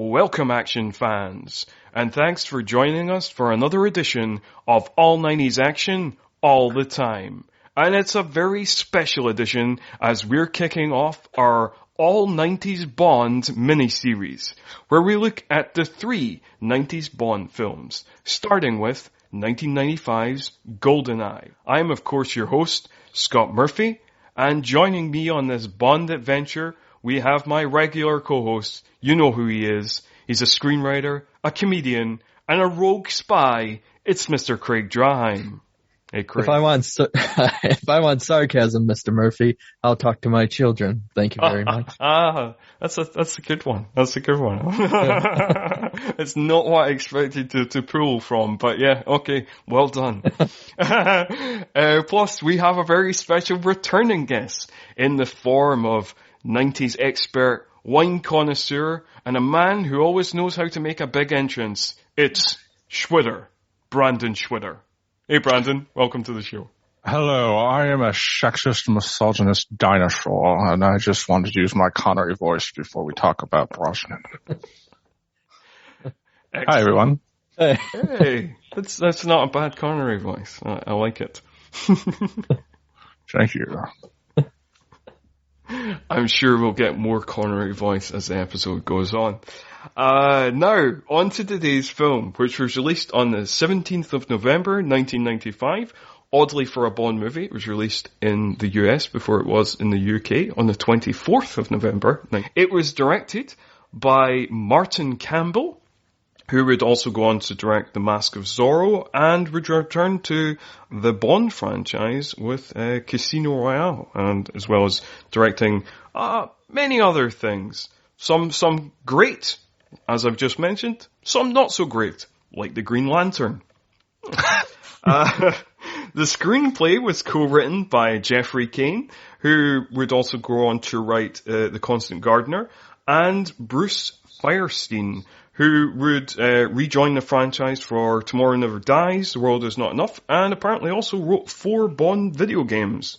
Welcome, action fans, and thanks for joining us for another edition of All 90s Action All the Time. And it's a very special edition as we're kicking off our All 90s Bond mini-series, where we look at the three 90s Bond films, starting with 1995's Goldeneye. I'm, of course, your host, Scott Murphy, and joining me on this Bond adventure, we have my regular co-host. You know who he is. He's a screenwriter, a comedian, and a rogue spy. It's Mr. Craig Draheim. Hey, Craig. If I want sarcasm, Mr. Murphy, I'll talk to my children. Thank you very much. That's a good one. That's a good one. It's not what I expected to pull from, but yeah, okay, well done. Plus, we have a very special returning guest in the form of 90s expert, wine connoisseur, and a man who always knows how to make a big entrance. It's Schwitter, Brandon Schwitter. Hey Brandon, welcome to the show. Hello, I am a sexist, misogynist dinosaur, and I just wanted to use my Connery voice before we talk about Brosnan. Hi everyone. Hey, that's not a bad Connery voice. I like it. Thank you. I'm sure we'll get more Connery voice as the episode goes on. Now, on to today's film, which was released on the 17th of November, 1995. Oddly for a Bond movie, it was released in the US before it was in the UK on the 24th of November. It was directed by Martin Campbell, who would also go on to direct The Mask of Zorro and would return to the Bond franchise with Casino Royale, and as well as directing many other things. Some great, as I've just mentioned, some not so great, like The Green Lantern. The screenplay was co-written by Jeffrey Kane, who would also go on to write The Constant Gardener, and Bruce Firestein, who would rejoin the franchise for Tomorrow Never Dies, The World Is Not Enough, and apparently also wrote 4 Bond video games.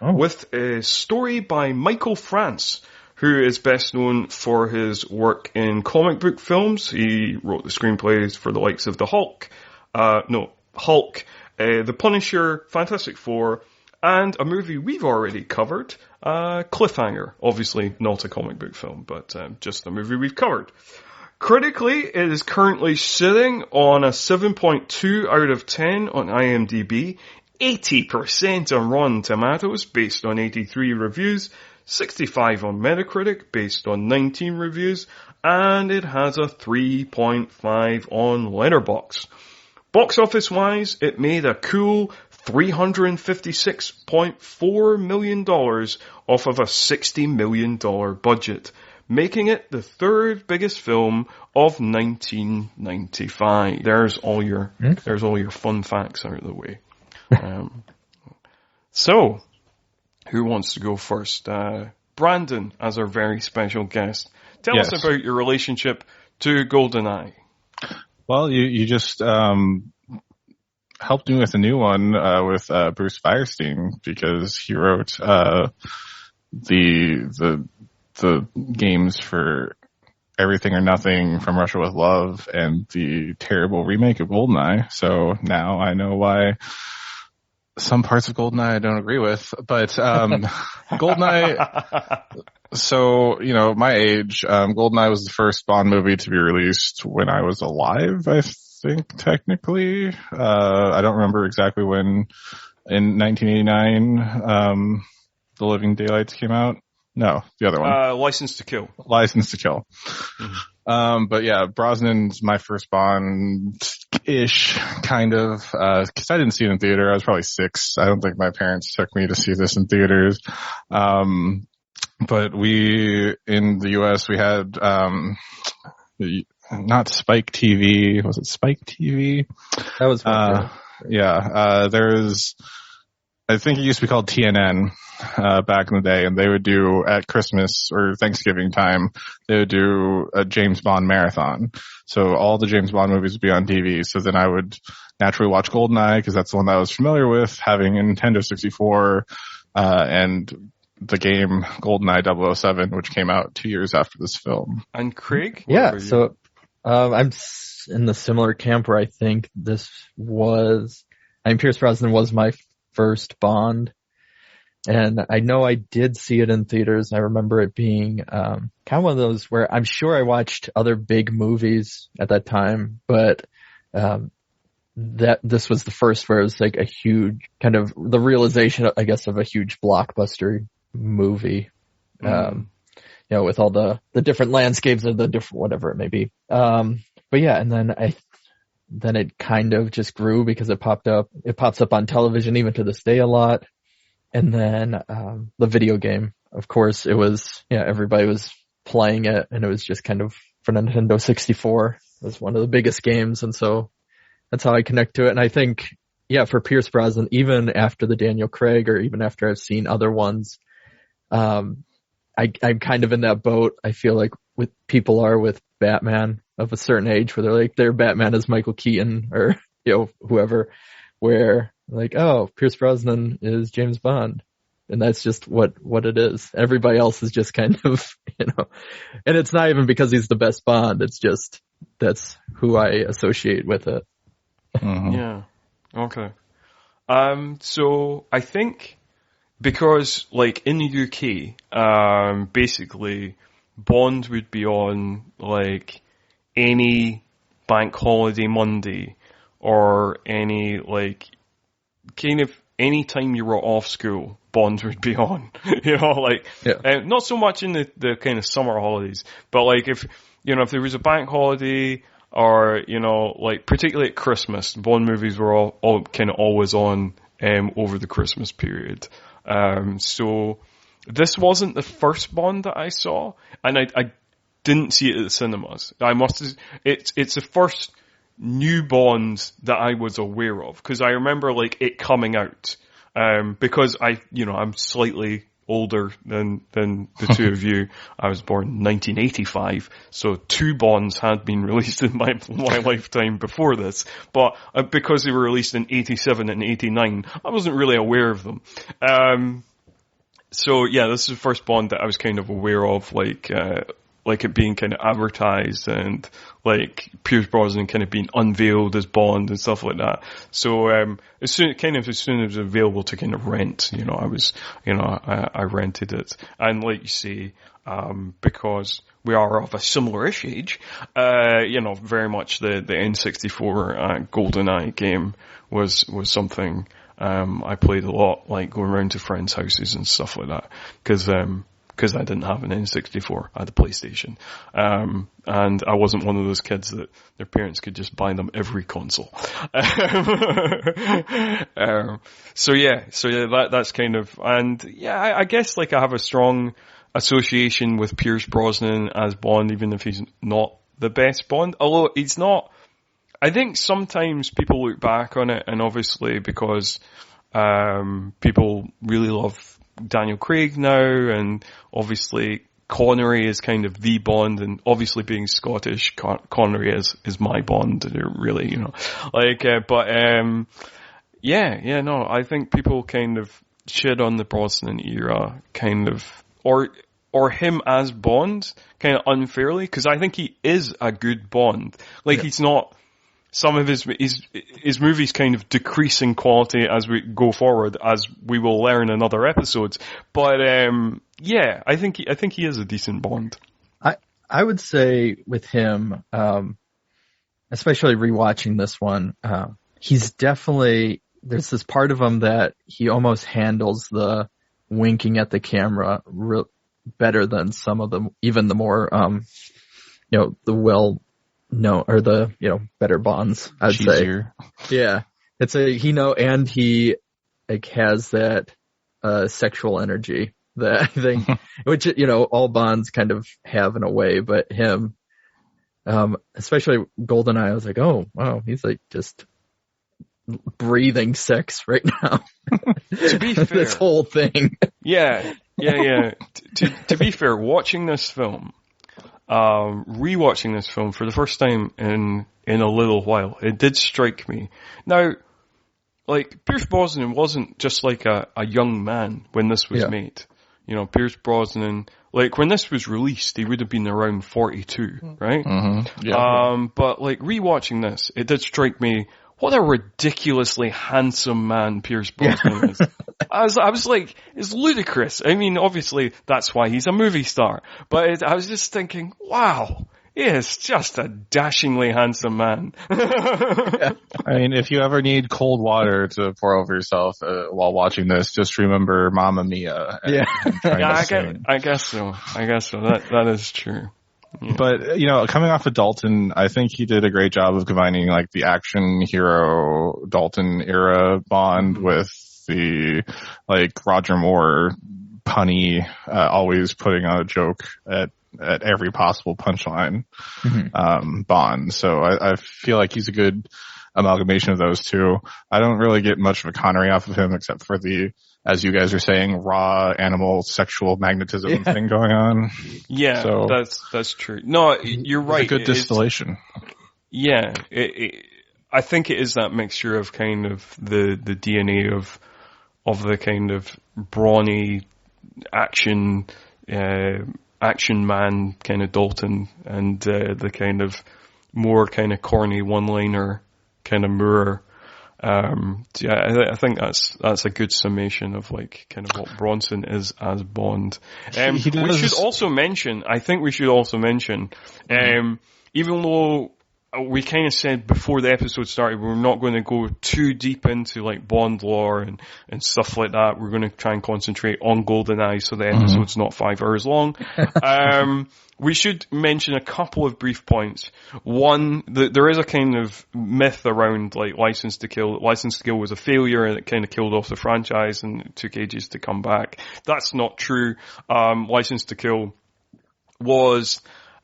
Oh. With a story by Michael France, who is best known for his work in comic book films. He wrote the screenplays for the likes of The Hulk, The Punisher, Fantastic Four, and a movie we've already covered, Cliffhanger. Obviously not a comic book film, but just a movie we've covered. Critically, it is currently sitting on a 7.2 out of 10 on IMDb, 80% on Rotten Tomatoes based on 83 reviews, 65 on Metacritic based on 19 reviews, and it has a 3.5 on Letterboxd. Box office wise, it made a cool $356.4 million off of a $60 million budget, making it the third biggest film of 1995. There's all your fun facts out of the way. So, who wants to go first? Brandon, as our very special guest. Tell us about your relationship to Goldeneye. Well, you just helped me with a new one with Bruce Firestein, because he wrote the games for Everything or Nothing, From Russia with Love, and the terrible remake of Goldeneye. So now I know why some parts of Goldeneye I don't agree with. But Goldeneye, so, my age, Goldeneye was the first Bond movie to be released when I was alive, I think, technically. I don't remember exactly when. In 1989, The Living Daylights came out. No, the other one. License to Kill. License to Kill. Mm-hmm. But yeah, Brosnan's my first Bond-ish, kind of, cause I didn't see it in theater. I was probably 6. I don't think my parents took me to see this in theaters. But in the US, we had, not Spike TV. Was it Spike TV? That was I think it used to be called TNN, back in the day, and they would do, at Christmas or Thanksgiving time, they would do a James Bond marathon. So all the James Bond movies would be on TV. So then I would naturally watch Goldeneye, because that's the one that I was familiar with, having a Nintendo 64, and the game GoldenEye 007, which came out 2 years after this film. And Craig? Yeah, so I'm in the similar camp where I think Pierce Brosnan was my first Bond. And I know I did see it in theaters. I remember it being kind of one of those where I'm sure I watched other big movies at that time, but that this was the first where it was like a huge kind of the realization, I guess, of a huge blockbuster movie. With all the different landscapes or the different whatever it may be. But yeah, and then it kind of just grew because it pops up on television even to this day a lot. And then the video game, of course, it was, everybody was playing it, and it was just kind of for Nintendo 64. It was one of the biggest games, and so that's how I connect to it. And I think, for Pierce Brosnan, even after the Daniel Craig, or even after I've seen other ones, I'm kind of in that boat. I feel like people are with Batman of a certain age, where they're like, their Batman is Michael Keaton or whoever, where like, oh, Pierce Brosnan is James Bond. And that's just what it is. Everybody else is just kind of, and it's not even because he's the best Bond. It's just, that's who I associate with it. Mm-hmm. Yeah. Okay. So I think because like in the UK, basically Bond would be on like any bank holiday Monday or any like kind of any time you were off school, Bond would be on. Not so much in the kind of summer holidays, but like if there was a bank holiday or like particularly at Christmas, Bond movies were all kind of always on over the Christmas period. So this wasn't the first Bond that I saw, and I didn't see it at the cinemas. It's the first new Bond that I was aware of, because I remember like it coming out, because I'm slightly older than the two of you. I was born in 1985, so 2 Bonds had been released in my lifetime before this, but because they were released in 87 and 89, I wasn't really aware of them. So yeah, this is the first Bond that I was kind of aware of, like it being kind of advertised and like Pierce Brosnan kind of being unveiled as Bond and stuff like that. So as soon as it was available to kind of rent, I rented it. And like you say, because we are of a similar-ish age, very much the N64 GoldenEye game was something I played a lot, like going around to friends' houses and stuff like that, because I didn't have an N64, I had a PlayStation. And I wasn't one of those kids that their parents could just buy them every console. That's kind of, and yeah, I guess like I have a strong association with Pierce Brosnan as Bond, even if he's not the best Bond, although he's not. I think sometimes people look back on it, and obviously because people really love Daniel Craig now, and obviously Connery is kind of the Bond, and obviously being Scottish, Connery is my Bond, really, I think people kind of shit on the Brosnan era, kind of, or him as Bond, kind of unfairly, because I think he is a good Bond. Like, he's not, some of his movies kind of decrease in quality as we go forward, as we will learn in other episodes. But I think he is a decent Bond. I would say with him, especially rewatching this one, he's definitely, there's this part of him that he almost handles the winking at the camera better than some of them, even the more the or the, better Bonds, I'd Cheesier. say. Yeah. It's and he like has that sexual energy that I think, which, all Bonds kind of have in a way, but him, especially Goldeneye, I was like, oh, wow, he's like just breathing sex right now. To be fair. This whole thing. Yeah. To be fair, watching this film, rewatching this film for the first time in a little while, it did strike me. Now, like, Pierce Brosnan wasn't just like a young man when this was made. Pierce Brosnan, like when this was released, he would have been around 42, right? Mm-hmm. Yeah. But like rewatching this, it did strike me, what a ridiculously handsome man Pierce Brosnan is. I was like, it's ludicrous. I mean, obviously that's why he's a movie star, but I was just thinking, wow. He is just a dashingly handsome man. I mean, if you ever need cold water to pour over yourself while watching this, just remember Mamma Mia. I guess so. That is true. Yeah. But, coming off of Dalton, I think he did a great job of combining like the action hero Dalton era Bond with the like Roger Moore punny, always putting on a joke at every possible punchline, Bond. So I feel like he's a good amalgamation of those two. I don't really get much of a Connery off of him except for the, as you guys are saying, raw animal sexual magnetism thing going on. Yeah, so that's true. No, you're right. It's a good distillation. Yeah, I think it is that mixture of kind of the DNA of the kind of brawny action man kind of Dalton and the kind of more kind of corny one-liner kind of Moore. I think that's a good summation of like kind of what Bronson is as Bond. We should also mention, even though we kind of said before the episode started we're not going to go too deep into like Bond lore and stuff like that. We're going to try and concentrate on Goldeneye so the episode's not 5 hours long. We should mention a couple of brief points. One, there is a kind of myth around like License to Kill. License to Kill was a failure and it kind of killed off the franchise and it took ages to come back. That's not true. License to Kill was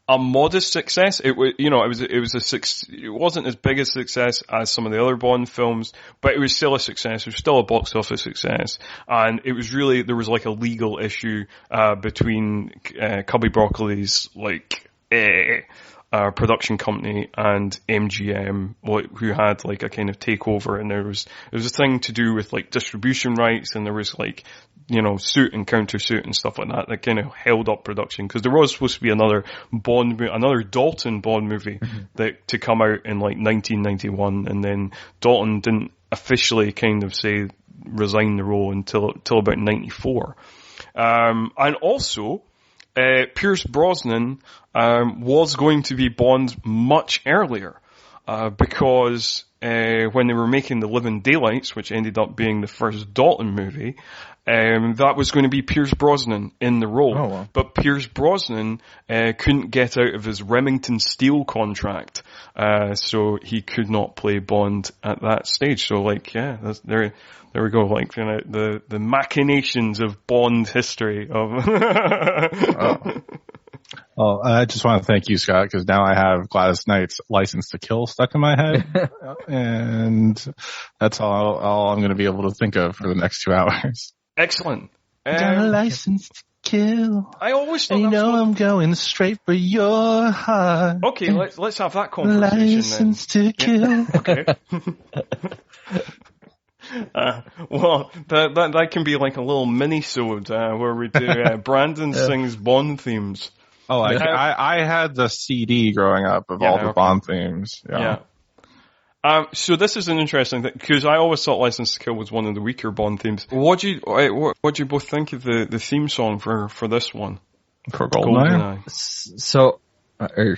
a modest success. It wasn't as big a success as some of the other Bond films, but it was still a success. It was still a box office success. And it was really, there was like a legal issue, between, Cubby Broccoli's, production company and MGM, who had like a kind of takeover, and there was a thing to do with like distribution rights, and there was like, suit and countersuit and stuff like that kind of held up production, because there was supposed to be another Dalton Bond movie that to come out in like 1991, and then Dalton didn't officially kind of say resign the role until about 94. And also, Pierce Brosnan was going to be Bond much earlier, because when they were making The Living Daylights, which ended up being the first Dalton movie, that was going to be Pierce Brosnan in the role. Oh, wow. But Pierce Brosnan couldn't get out of his Remington Steele contract, so he could not play Bond at that stage. So, there we go. Like, the machinations of Bond history. Well, I just want to thank you, Scott, because now I have Gladys Knight's License to Kill stuck in my head, and that's all I'm going to be able to think of for the next 2 hours. Excellent. Got a license to kill. I always thought I'm going straight for your heart. Okay, let's have that conversation. License to kill. Okay. Well, that can be like a little mini-sode where we do Brandon sings Bond themes. Oh, I had the CD growing up of all the Bond themes. Yeah. So this is an interesting thing, because I always thought License to Kill was one of the weaker Bond themes. What do you both think of the theme song for this one? For Goldeneye? So, I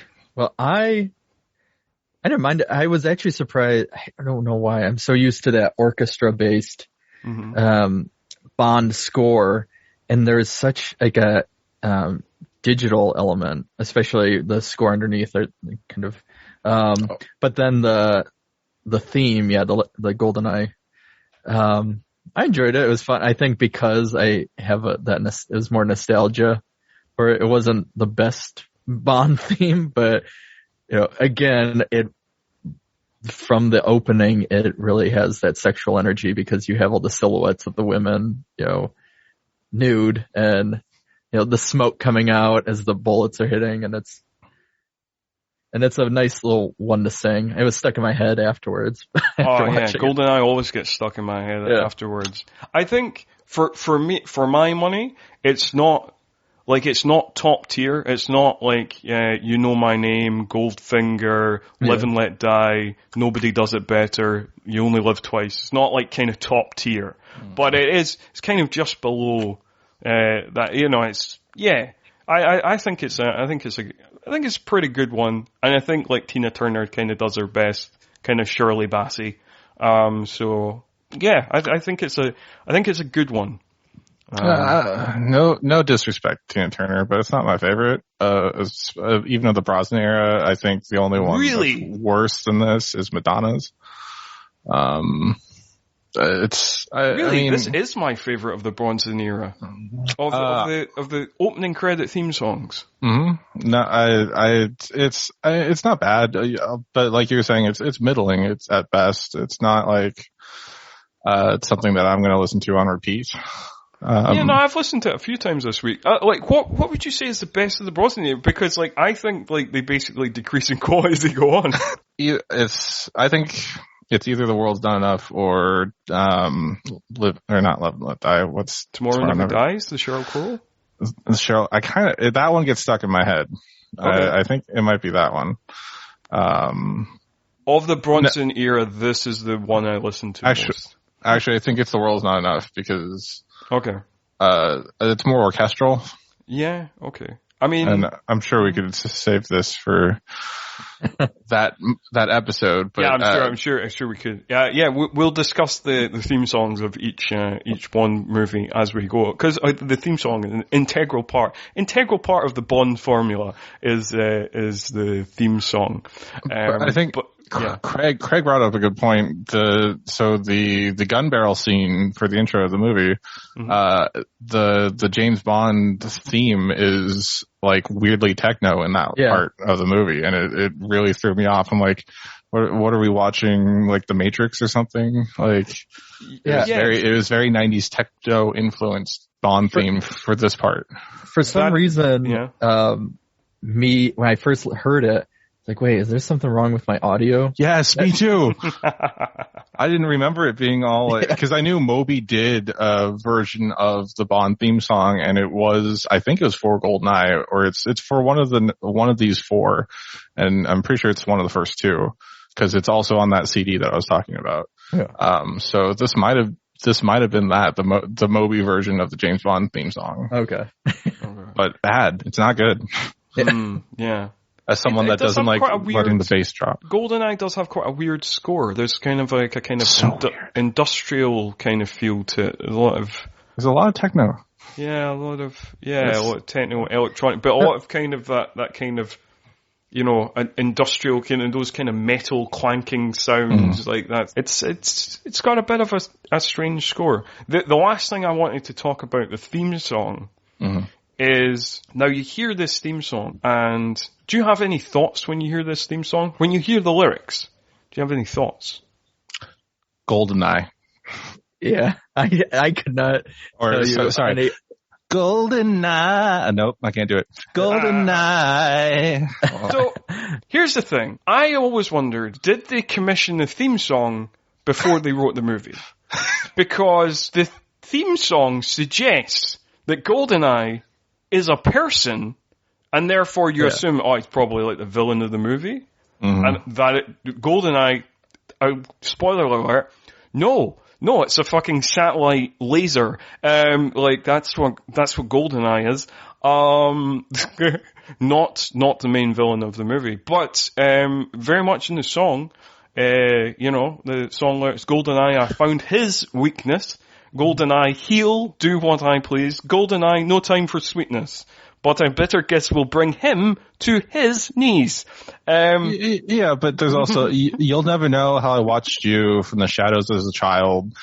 didn't mind it. I was actually surprised. I don't know why. I'm so used to that orchestra-based Bond score, and there's such like a digital element, especially the score underneath it, kind of. But then the theme, the Goldeneye. I enjoyed it. It was fun. I think because I have it was more nostalgia, or it wasn't the best Bond theme, but again, from the opening, it really has that sexual energy because you have all the silhouettes of the women, nude, and the smoke coming out as the bullets are hitting, and And it's a nice little one to sing. It was stuck in my head afterwards. Oh yeah, GoldenEye always gets stuck in my head afterwards. I think for me, for my money, it's not top tier. It's not like You Know My Name, Goldfinger, Live and Let Die, Nobody Does It Better, You Only Live Twice. It's not like kind of top tier, but it's kind of just below that. You know, it's I think it's a pretty good one, and I think like Tina Turner kind of does her best, kind of Shirley Bassey. So yeah, I think it's a good one. No disrespect to Tina Turner, but it's not my favorite. Even of the Brosnan era, I think the only one that's worse than this is Madonna's. This is my favorite of the Brosnan era of the opening credit theme songs. Mm-hmm. No, it's not bad, but like you were saying, it's middling. It's at best. It's not like it's something that I'm going to listen to on repeat. I've listened to it a few times this week. Like, what would you say is the best of the Brosnan era? Because, like, I think like they basically decrease in quality as they go on. I think it's either The World's Not Enough or Live or Not Love and Let Die. What's Tomorrow Never Dies? The Cheryl Cole. Cheryl, that one gets stuck in my head. Okay. I think it might be that one. Of the Bronson era, this is the one I listen to most. Actually, I think it's The World's Not Enough because it's more orchestral. Yeah. Okay. I mean, and I'm sure we could save this for that episode. But, I'm sure we could. Yeah, we'll discuss the theme songs of each Bond movie as we go, because the theme song is an integral part of the Bond formula is the theme song. I think. Craig brought up a good point. The gun barrel scene for the intro of the movie, the James Bond theme is like weirdly techno in that part of the movie, and it really threw me off. I'm like, what are we watching? Like The Matrix or something? Like, it was very 90s techno influenced Bond theme for this part. For some reason, when I first heard it, like, wait, is there something wrong with my audio? Yes, me too. I didn't remember it being all like, because I knew Moby did a version of the Bond theme song, and I think it was for Goldeneye, or it's for one of these four, and I'm pretty sure it's one of the first two, because it's also on that CD that I was talking about. Yeah. So this might have been the Moby version of the James Bond theme song. Okay. But bad. It's not good. Yeah. As someone that doesn't like letting the bass drop. GoldenEye does have quite a weird score. There's kind of like a kind of industrial kind of feel to it. There's a lot of techno. Yeah, a lot of techno, electronic, but a lot of kind of that kind of, you know, an industrial kind of those kind of metal clanking sounds like that. It's got a bit of a strange score. The last thing I wanted to talk about, the theme song, is now you hear this theme song, and do you have any thoughts when you hear this theme song? When you hear the lyrics, do you have any thoughts? Goldeneye. Yeah, I could not. Sorry. Goldeneye. Nope, I can't do it. Goldeneye. So here's the thing. I always wondered, did they commission the theme song before they wrote the movie? Because the theme song suggests that Goldeneye is a person, and therefore you assume, it's probably like the villain of the movie, and that Goldeneye. Spoiler alert! No, it's a fucking satellite laser. Like that's what Goldeneye is. Not the main villain of the movie, but very much in the song. The song lyrics: Goldeneye, I found his weakness. Goldeneye, heal, do what I please. Goldeneye, no time for sweetness. But I better guess will bring him to his knees. Yeah, but there's also, you'll never know how I watched you from the shadows as a child.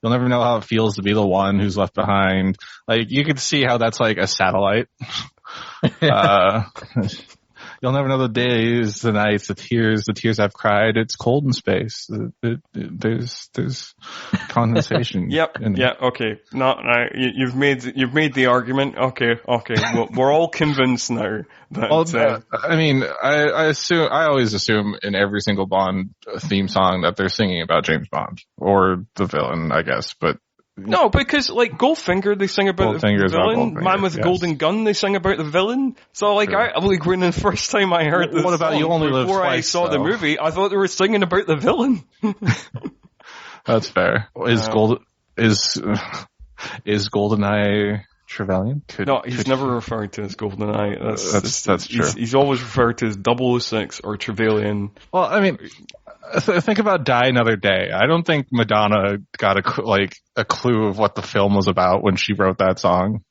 You'll never know how it feels to be the one who's left behind. Like, you could see how that's like a satellite. You'll never know the days, the nights, the tears I've cried. It's cold in space. There's condensation. Yep. Yeah. Okay. No, you've made the argument. Okay. Well, we're all convinced now that. I mean, I always assume in every single Bond theme song that they're singing about James Bond or the villain, I guess, but. No, because like Goldfinger, they sing about the villain. Man with a Golden Gun, they sing about the villain. So like, when the first time I heard this, what about You Only Live before Twice, I saw the movie, I thought they were singing about the villain. That's fair. Is Goldeneye Trevelyan? No, he's never referred to as Goldeneye. That's true. He's always referred to as 006 or Trevelyan. Well, I mean, think about Die Another Day. I don't think Madonna got a clue of what the film was about when she wrote that song,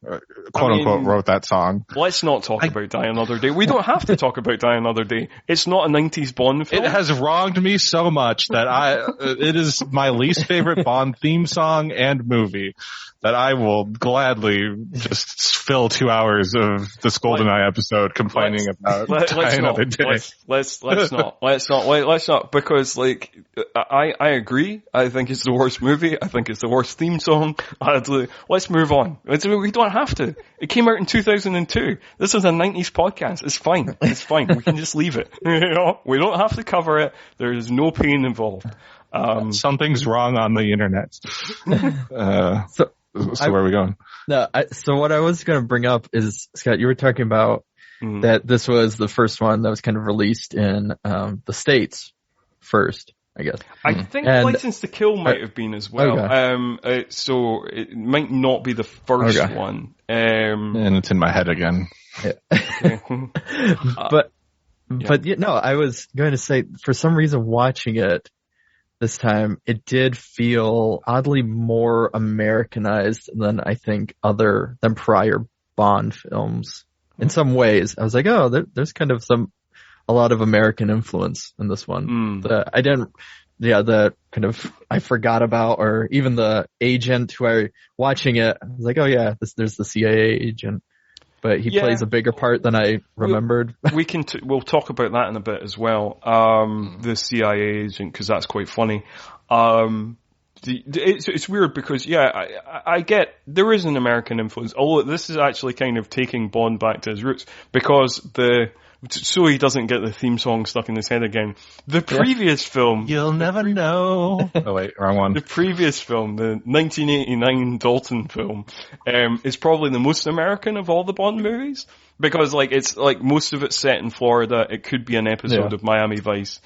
quote unquote, wrote that song. Let's not talk about Die Another Day. We don't have to talk about Die Another Day. It's not a 90s Bond film. It has wronged me so much that it is my least favorite Bond theme song and movie that I will gladly just fill 2 hours of this Goldeneye episode complaining about Die Another Day. Let's not, because like, I agree. I think it's the worst movie. I think it's the worst theme song. Let's move on. We don't have to. It came out in 2002. This is a 90s podcast. It's fine. We can just leave it. We don't have to cover it. There's no pain involved. Something's wrong on the internet. So where are we going? No, so what I was going to bring up is, Scott, you were talking about that this was the first one that was kind of released in the States first, I guess. I think License to Kill might have been as well. Okay. So it might not be the first one. And it's in my head again. Yeah. But I was going to say, for some reason watching it this time, it did feel oddly more Americanized than I think than prior Bond films. In some ways, I was like, oh, there's kind of a lot of American influence in this one. I forgot about, or even the agent watching it, I was like, oh yeah, there's the CIA agent. But he plays a bigger part than I remembered. We'll talk about that in a bit as well. The CIA agent, because that's quite funny. It's weird because I get there is an American influence. Although this is actually kind of taking Bond back to his roots, because so he doesn't get the theme song stuck in his head again. The previous film... You'll never know. Oh wait, wrong one. The previous film, the 1989 Dalton film, is probably the most American of all the Bond movies. Because, like, it's, like, most of it's set in Florida. It could be an episode of Miami Vice.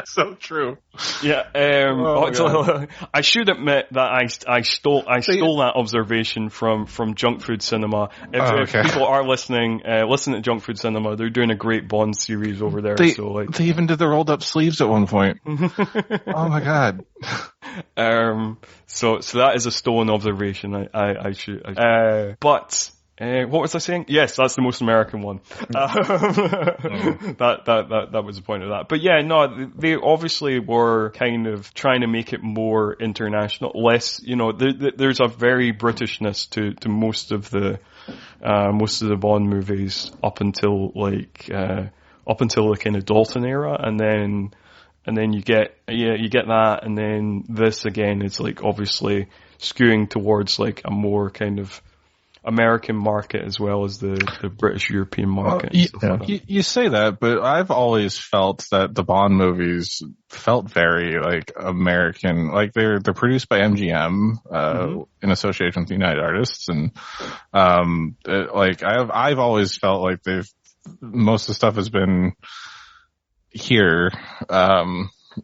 So true. Yeah. I should admit that I stole that observation from Junk Food Cinema. If people are listening to Junk Food Cinema, they're doing a great Bond series over there. They even did the rolled up sleeves at one point. Oh my god. So that is a stolen observation. I should. But what was I saying? Yes, that's the most American one. That was the point of that. But yeah, no, they obviously were kind of trying to make it more international, less. There's a very Britishness to most of the Bond movies up until the kind of Dalton era, and then you get that, and then this again is like obviously skewing towards like a more kind of American market as well as the British European market. You say that, but I've always felt that the Bond movies felt very like American. Like they're produced by MGM in association with United Artists, and I've always felt like most of the stuff has been here.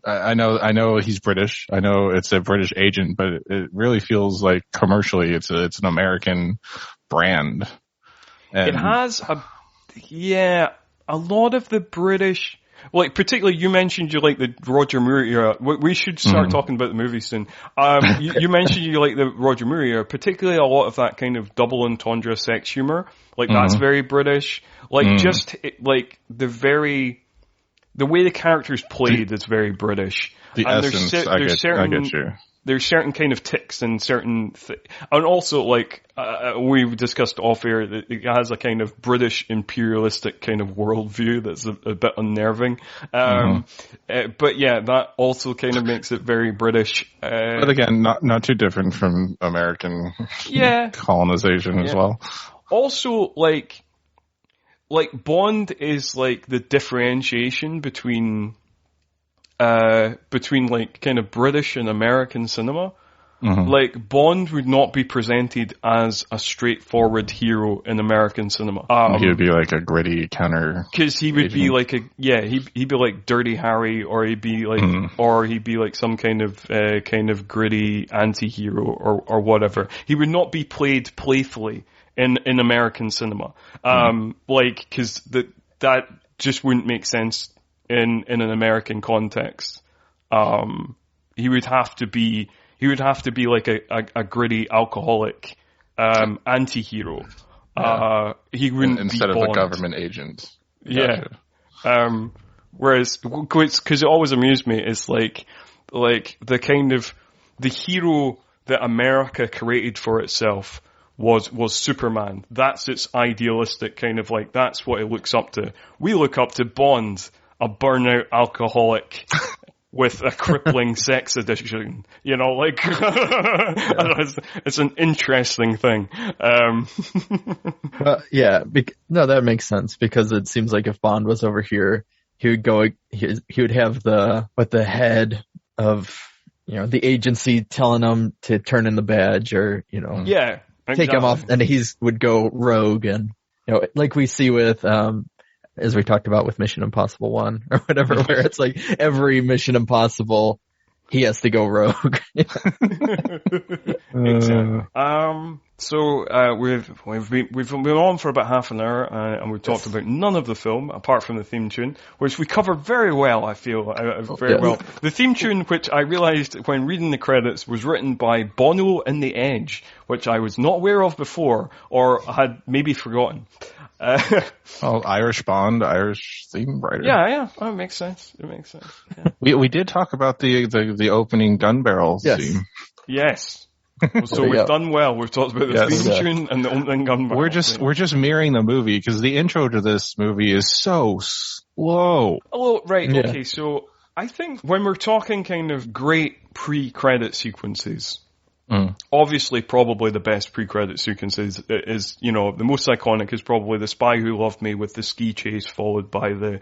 I know he's British. I know it's a British agent, but it really feels like commercially it's an American brand. And it has a lot of the British, like particularly you mentioned you like the Roger Moore era. We should start talking about the movie soon. You mentioned you like the Roger Moore era, particularly a lot of that kind of double entendre sex humor. Like that's very British. Like just like the way the character's played is very British. The essence, I get you. certain kind of ticks and certain, and also like we discussed off air that it has a kind of British imperialistic kind of worldview that's a bit unnerving. But yeah, that also kind of makes it very British. But again, not too different from American colonization as well. Also, like Bond is like the differentiation between like kind of British and American cinema. Like Bond would not be presented as a straightforward hero in American cinema. He would be like a gritty counter. Because he would be like he'd be like Dirty Harry, or he'd be like some kind of gritty anti-hero or whatever. He would not be played playfully in American cinema. Like, cause that just wouldn't make sense in an American context. He would have to be like a gritty alcoholic, anti-hero. He wouldn't instead be of Bond. a government agent. Gotcha. Yeah. Whereas, cause it always amused me, it's like the kind of, the hero that America created for itself was Superman. That's its idealistic kind of like, that's what it looks up to. We look up to Bond, a burnout alcoholic with a crippling sex addiction. You know, like, it's an interesting thing. Well, yeah, no, that makes sense, because it seems like if Bond was over here, he would have the head of, you know, the agency telling him to turn in the badge, or, you know. Yeah. Exactly. Take him off, and would go rogue, and, you know, like we see with, as we talked about with Mission Impossible 1 or whatever, where it's like every Mission Impossible, he has to go rogue. Exactly. So we've been on for about half an hour, and we've talked about none of the film apart from the theme tune, which we covered very well. I feel very well. The theme tune, which I realised when reading the credits, was written by Bono and the Edge, which I was not aware of before, or had maybe forgotten. Irish Bond, Irish theme writer. Yeah, that makes sense. It makes sense. Yeah. We did talk about the opening gun barrel theme. Yes. So we've done well. We've talked about the theme tune and the opening gun barrel. We're just mirroring the movie, because the intro to this movie is so slow. Oh, right. Yeah. Okay. So I think when we're talking kind of great pre-credit sequences, obviously probably the best pre-credit sequences is, you know, the most iconic is probably The Spy Who Loved Me, with the ski chase followed by the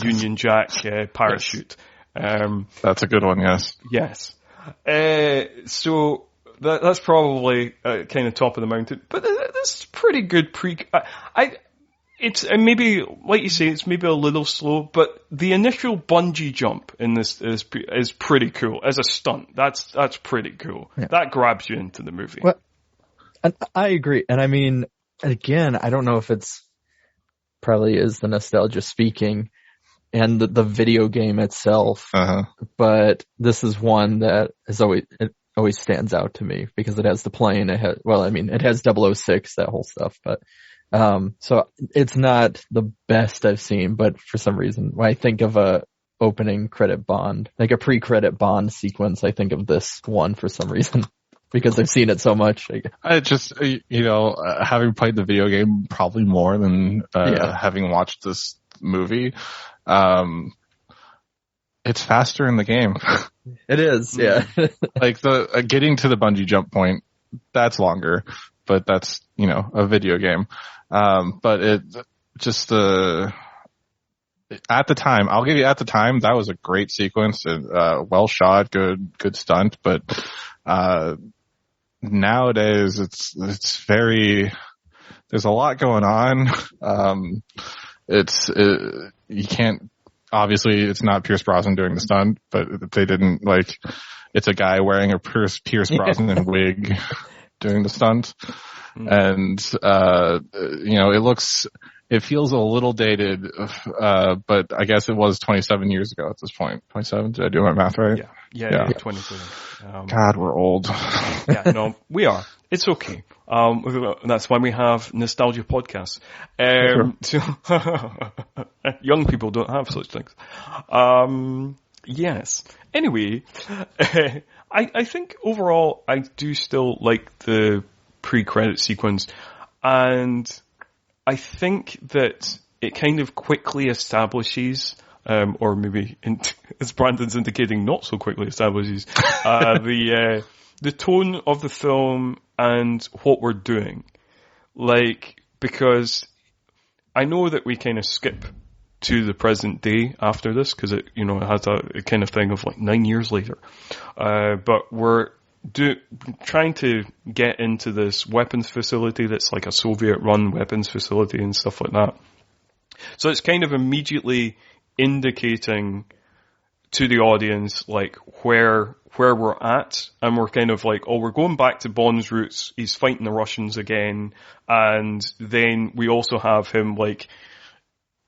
Union Jack parachute. That's a good one. Yes. So that's probably kind of top of the mountain, but that's pretty good it's maybe, like you say, it's maybe a little slow, but the initial bungee jump in this is pretty cool as a stunt. That's pretty cool. Yeah. That grabs you into the movie. Well, and I agree. And I mean, again, I don't know if it's probably is the nostalgia speaking and the video game itself, but this is one that is always stands out to me, because it has the plane. It has 006, that whole stuff, but so it's not the best I've seen, but for some reason, when I think of a opening credit Bond, like a pre-credit Bond sequence, I think of this one for some reason, because I've seen it so much. I just, having played the video game probably more than having watched this movie, it's faster in the game. It is, yeah. Like the getting to the bungee jump point, that's longer, but that's, a video game. But it just at the time, I'll give you, at the time, that was a great sequence, well shot, good stunt, but nowadays it's very, there's a lot going on. You can't, obviously it's not Pierce Brosnan doing the stunt, but they didn't, like, it's a guy wearing a Pierce Brosnan wig doing the stunt. And, it feels a little dated, but I guess it was 27 years ago at this point. 27? Did I do my math right? Yeah, 27. God, we're old. Yeah, no, we are. It's okay. That's why we have nostalgia podcasts. So young people don't have such things. Yes. Anyway, I think overall I do still like the pre-credit sequence, and I think that it kind of quickly establishes, or maybe as Brandon's indicating, not so quickly establishes, the tone of the film and what we're doing. Like, because I know that we kind of skip to the present day after this, because it has a kind of thing of like 9 years later. But we're trying to get into this weapons facility that's like a Soviet-run weapons facility and stuff like that. So it's kind of immediately indicating to the audience like where we're at, and we're kind of like, oh, we're going back to Bond's roots. He's fighting the Russians again, and then we also have him like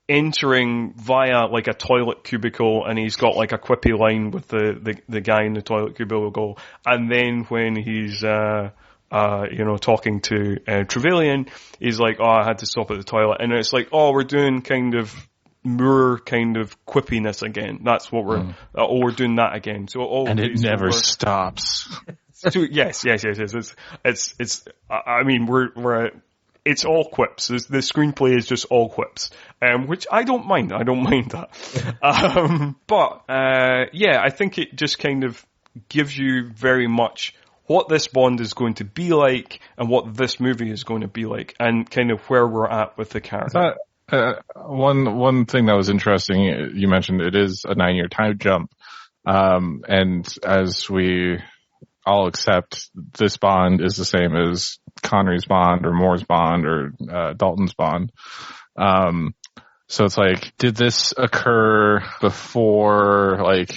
entering via like a toilet cubicle, and he's got like a quippy line with the guy in the toilet cubicle, and then when he's talking to Trevelyan, he's like, oh, I had to stop at the toilet, and it's like, oh, we're doing kind of Moore kind of quippiness again. That's what we're we're doing that again. So and it never stops. So, yes. It's I mean, we're it's all quips. The screenplay is just all quips, which I don't mind. I don't mind that. But I think it just kind of gives you very much what this Bond is going to be like and what this movie is going to be like, and kind of where we're at with the character. One thing that was interesting, you mentioned it is a 9-year time jump, and as we all accept, this Bond is the same as Connery's Bond or Moore's Bond or Dalton's Bond. So it's like, did this occur before like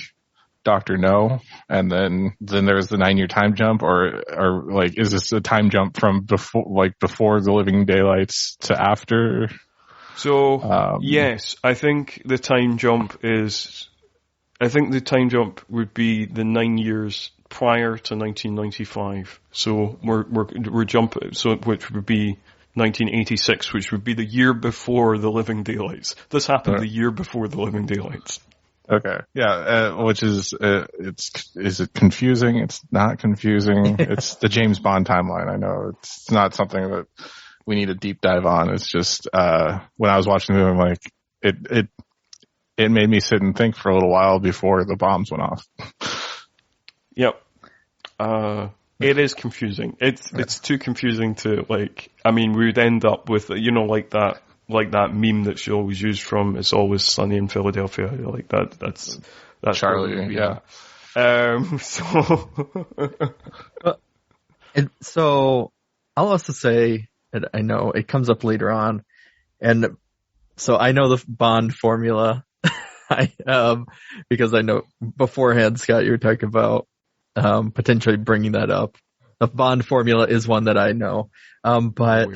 Dr. No, and then there's the 9-year time jump, or like, is this a time jump from before the Living Daylights to after? So, yes, I think the time jump would be the 9 years prior to 1995. So we're jumping, so which would be 1986, which would be the year before the Living Daylights. This happened the year before the Living Daylights. Okay. Yeah. Which is it confusing? It's not confusing. It's the James Bond timeline. I know it's not something that we need a deep dive on. It's just, when I was watching the movie, I'm like, it made me sit and think for a little while before the bombs went off. Yep. It is confusing. It's too confusing to like, I mean, we would end up with, like that meme that she always used from It's Always Sunny in Philadelphia. Like that's Charlie. Yeah. So I'll also say, and I know it comes up later on, and so I know the Bond formula. Because I know beforehand, Scott, you were talking about potentially bringing that up. The Bond formula is one that I know, but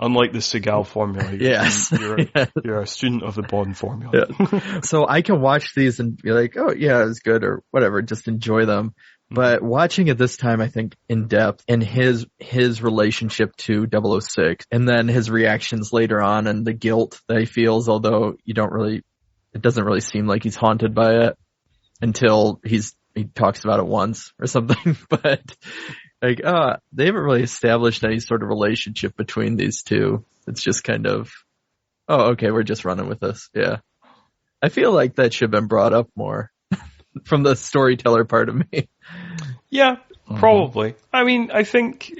unlike the Seagal formula, you're a student of the Bond formula. Yeah. So I can watch these and be like, oh yeah, it's good or whatever, just enjoy them. But watching it this time, I think in depth, and his relationship to 006, and then his reactions later on, and the guilt that he feels, although it doesn't really seem like he's haunted by it until he talks about it once or something. But like, they haven't really established any sort of relationship between these two. It's just kind of, oh, okay, we're just running with this. Yeah. I feel like that should have been brought up more from the storyteller part of me. Yeah, probably. I mean, I think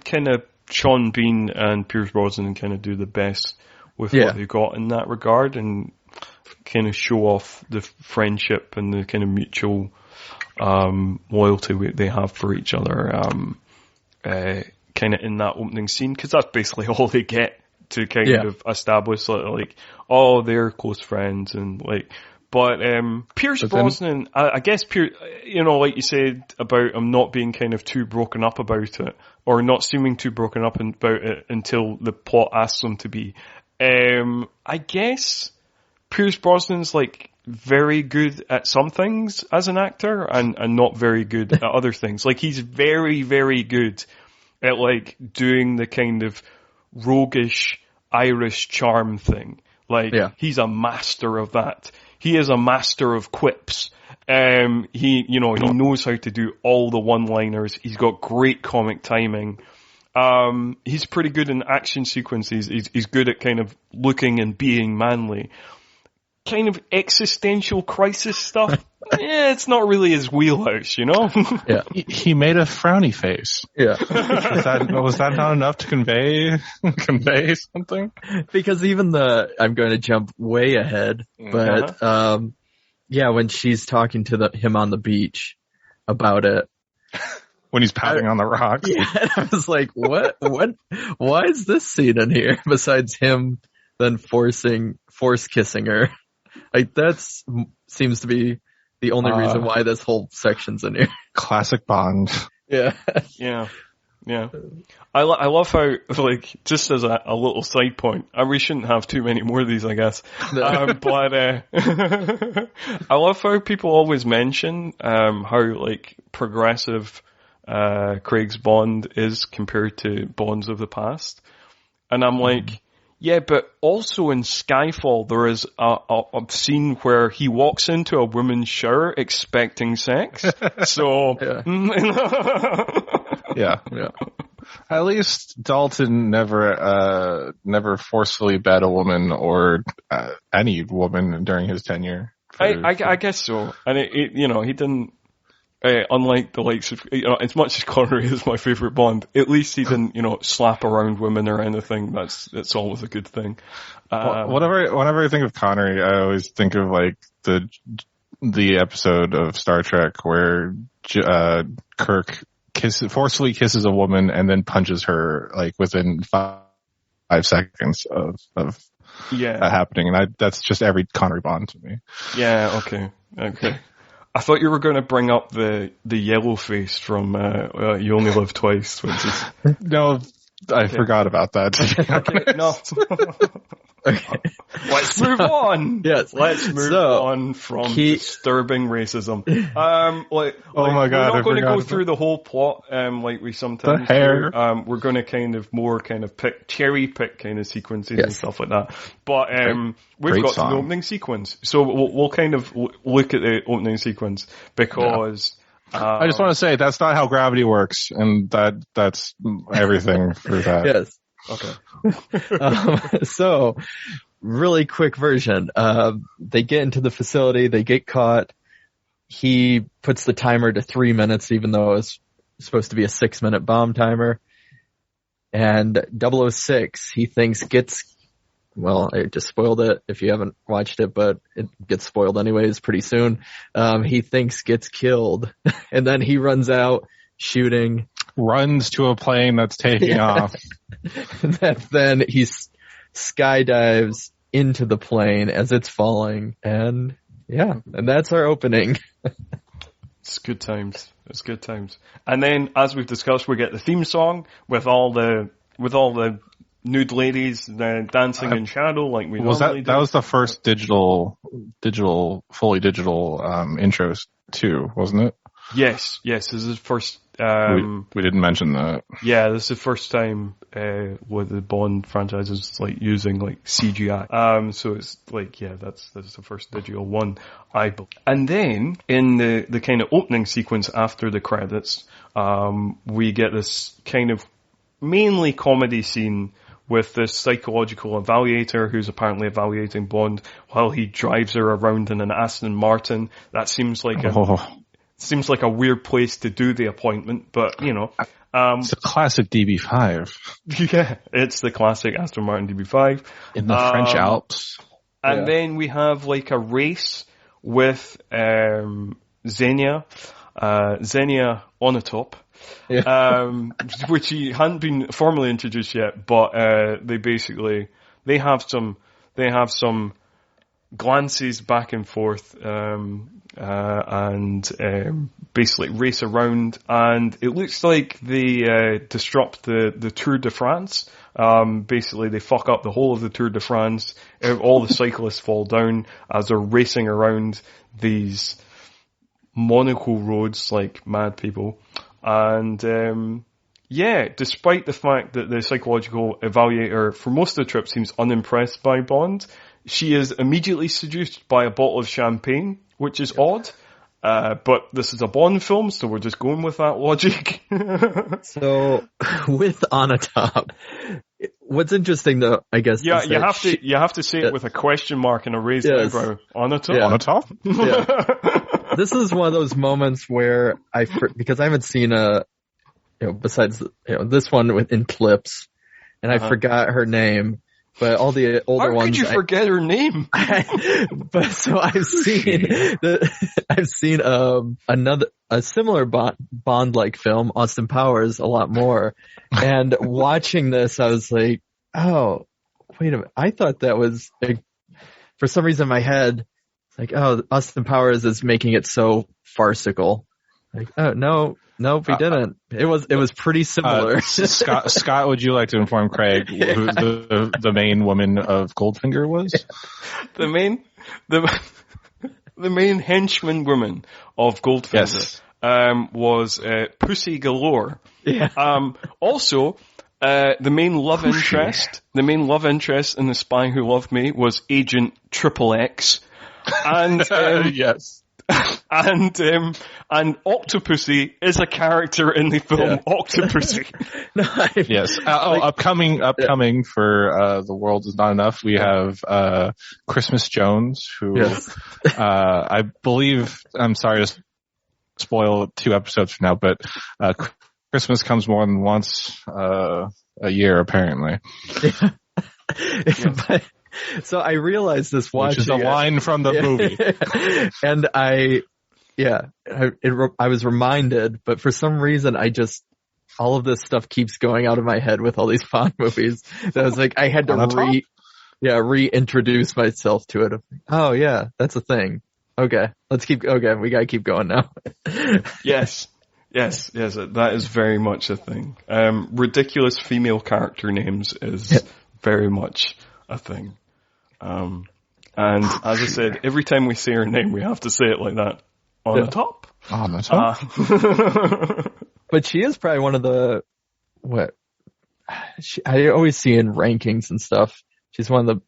kind of Sean Bean and Pierce Brosnan kind of do the best with what they got in that regard, and kind of show off the friendship and the kind of mutual loyalty they have for each other, kind of in that opening scene, because that's basically all they get to kind of establish, like, oh, they're close friends, and like. But Pierce Brosnan, I guess, like you said about him not being kind of too broken up about it, or not seeming too broken up about it until the plot asks him to be. I guess Pierce Brosnan's like very good at some things as an actor, and not very good at other things. Like, he's very, very good at like doing the kind of roguish Irish charm thing. Like, Yeah. he's a master of that. He is a master of quips. He knows how to do all the one-liners. He's got great comic timing. He's pretty good in action sequences. He's good at kind of looking and being manly. Kind of existential crisis stuff. It's not really his wheelhouse, you know? Yeah. He made a frowny face. Yeah. Was that not enough to convey something? Because even I'm going to jump way ahead, but, when she's talking to him on the beach about it. When he's pounding on the rocks. Yeah, I was like, what, why is this scene in here besides him then force kissing her? Like, seems to be the only reason why this whole section's in here. Classic Bond. Yeah. Yeah. I love how, like, just as a little side point, we shouldn't have too many more of these, I guess. But I love how people always mention how, like, progressive Craig's Bond is compared to Bonds of the past. And I'm like, yeah, but also in Skyfall there is a scene where he walks into a woman's shower expecting sex. So, yeah. At least Dalton never forcefully bed a woman or any woman during his tenure. I guess so. And he didn't. Unlike the likes of, as much as Connery is my favourite Bond, at least he didn't, slap around women or anything. That's always a good thing. Whenever I think of Connery, I always think of like the episode of Star Trek where Kirk forcefully kisses a woman and then punches her like within 5 seconds of that happening, and that's just every Connery Bond to me. Yeah. Okay. I thought you were going to bring up the yellow face from You Only Live Twice, which is... No, I forgot about that. Okay, no. Okay. Let's move on. Yes. Let's move on from disturbing racism. Oh my God, we're not going to go through the whole plot, like we sometimes do. We're going to kind of cherry pick kind of sequences and stuff like that. But, we've got the opening sequence. So we'll kind of look at the opening sequence because... I just want to say that's not how gravity works, and that's everything for that. Yes. Okay. So, really quick version. They get into the facility, they get caught. He puts the timer to 3 minutes, even though it was supposed to be a 6-minute bomb timer. And 006, he thinks I just spoiled it if you haven't watched it, but it gets spoiled anyways pretty soon. He thinks gets killed, and then he runs out shooting. Runs to a plane that's taking off. Then he skydives into the plane as it's falling, and that's our opening. It's good times. And then, as we've discussed, we get the theme song with all the nude ladies dancing in shadow like we normally do. That was the first fully digital intros too, wasn't it? Yes, this is the first. We didn't mention that. Yeah, this is the first time with the Bond franchise is like using like CGI. So it's like that's the first digital one, I believe. And then in the kind of opening sequence after the credits, we get this kind of mainly comedy scene with this psychological evaluator who's apparently evaluating Bond while he drives her around in an Aston Martin. That seems like a weird place to do the appointment, but it's a classic DB5. Yeah, it's the classic Aston Martin DB5 in the French Alps. And then we have like a race with Xenia Onatopp. Which he hadn't been formally introduced yet, but they have some glances back and forth, and basically race around, and it looks like they disrupt the Tour de France. Basically they fuck up the whole of the Tour de France. All the cyclists fall down as they're racing around these Monaco roads like mad people. And, despite the fact that the psychological evaluator for most of the trip seems unimpressed by Bond, she is immediately seduced by a bottle of champagne, which is odd. But this is a Bond film, so we're just going with that logic. So, with Onatopp, what's interesting though, I guess. Yeah, is you have to say it with a question mark and a raised eyebrow. Onatopp? On the top? Yeah. This is one of those moments where because I haven't seen besides, this one in clips, and I forgot her name. But all the older ones. How could you forget her name? But so I've seen a similar Bond-like film, Austin Powers, a lot more. And watching this, I was like, oh, wait a minute. I thought that was for some reason in my head, like, oh, Austin Powers is making it so farcical. Like, oh no. Nope, we didn't. It was pretty similar. Scott, would you like to inform Craig who the main woman of Goldfinger was? The main henchman woman of Goldfinger was Pussy Galore. Yeah. Also, the main love interest in The Spy Who Loved Me was Agent Triple X, and yes. And Octopussy is a character in the film Octopussy. Yes. Upcoming for The World Is Not Enough, we have Christmas Jones, who I believe, I'm sorry to spoil 2 episodes from now, but Christmas comes more than once a year, apparently. But, so I realized this watching. Which is a line from the movie. And I was reminded, but for some reason all of this stuff keeps going out of my head with all these Bond movies. That I was like, I had to reintroduce myself to it. Oh yeah, that's a thing. Okay, we gotta keep going now. Yes, that is very much a thing. Ridiculous female character names is very much a thing. And as I said, every time we say her name, we have to say it like that. Onatopp. But she is probably one of the, I always see in rankings and stuff, she's one of the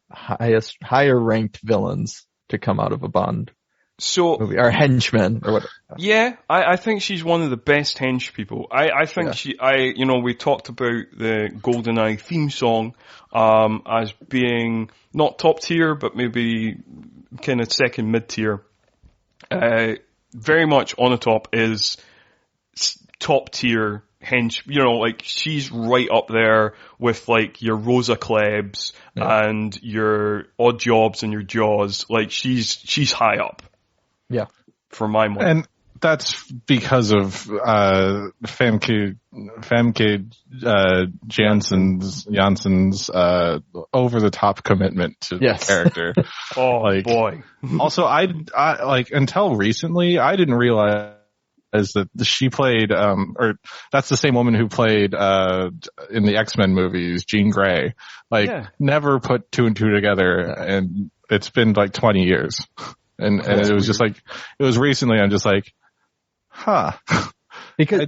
higher ranked villains to come out of a Bond movie, or henchman, or whatever. Yeah, I think she's one of the best hench people. I think we talked about the Goldeneye theme song, as being not top tier, but maybe kind of second mid tier. Very much Onatopp is top tier hench, like she's right up there with like your Rosa Klebs and your Odd Jobs and your Jaws. Like she's high up. Yeah. For my money. And that's because of Famke Janssen's over the top commitment to the character. Oh boy. Also, I like until recently I didn't realize that she played or that's the same woman who played in the X-Men movies, Jean Grey. Never put 2 and 2 together, and it's been like 20 years. And it was just like, it was recently, I'm just like, huh. Because,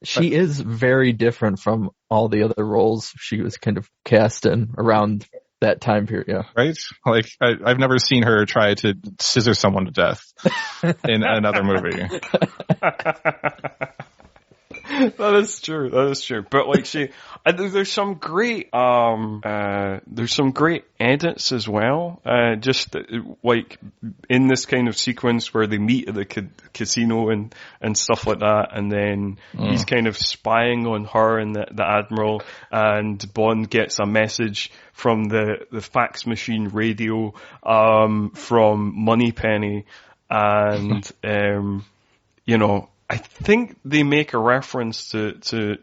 she is very different from all the other roles she was kind of cast in around that time period, yeah. Right? Like, I've never seen her try to scissor someone to death in another movie. That is true. But like there's some great edits as well. Just like in this kind of sequence where they meet at the casino and stuff like that, and then he's kind of spying on her and the Admiral, and Bond gets a message from the fax machine radio from Moneypenny, and I think they make a reference to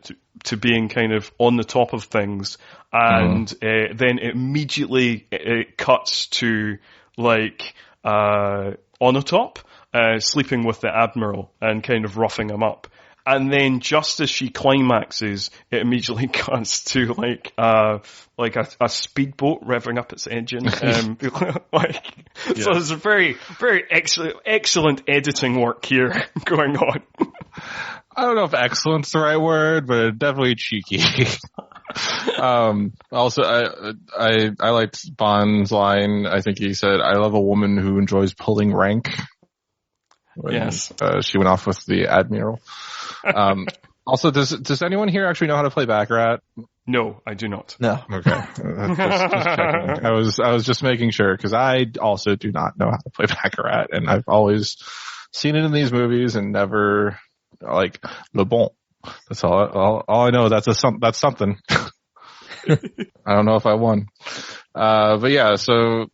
being kind of on the top of things, and then immediately it cuts to like Onatopp sleeping with the Admiral and kind of roughing him up. And then just as she climaxes, it immediately cuts to like a speedboat revving up its engine. So there's a very, very excellent editing work here going on. I don't know if excellent's the right word, but definitely cheeky. Also, I liked Bond's line. I think he said, "I love a woman who enjoys pulling rank." Yes. She went off with the Admiral. Also, does anyone here actually know how to play Baccarat? No, I do not. No. Okay. Just checking. I was just making sure, because I also do not know how to play Baccarat, and I've always seen it in these movies and never, like, Le Bon. That's all I know. That's something. I don't know if I won. But yeah, so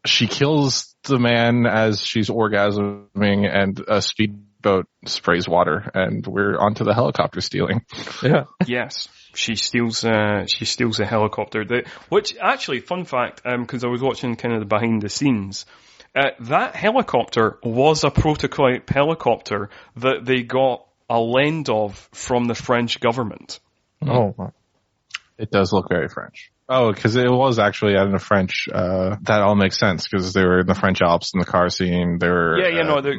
she kills the man as she's orgasming, and a speedboat sprays water, and we're onto the helicopter stealing. Yeah. Yes. She steals a helicopter. Which actually, fun fact, because I was watching kind of the behind the scenes, that helicopter was a prototype helicopter that they got a lend of from the French government. Oh, wow. It does look very French. Oh, because it was actually in the French. That all makes sense, because they were in the French Alps in the car scene. They were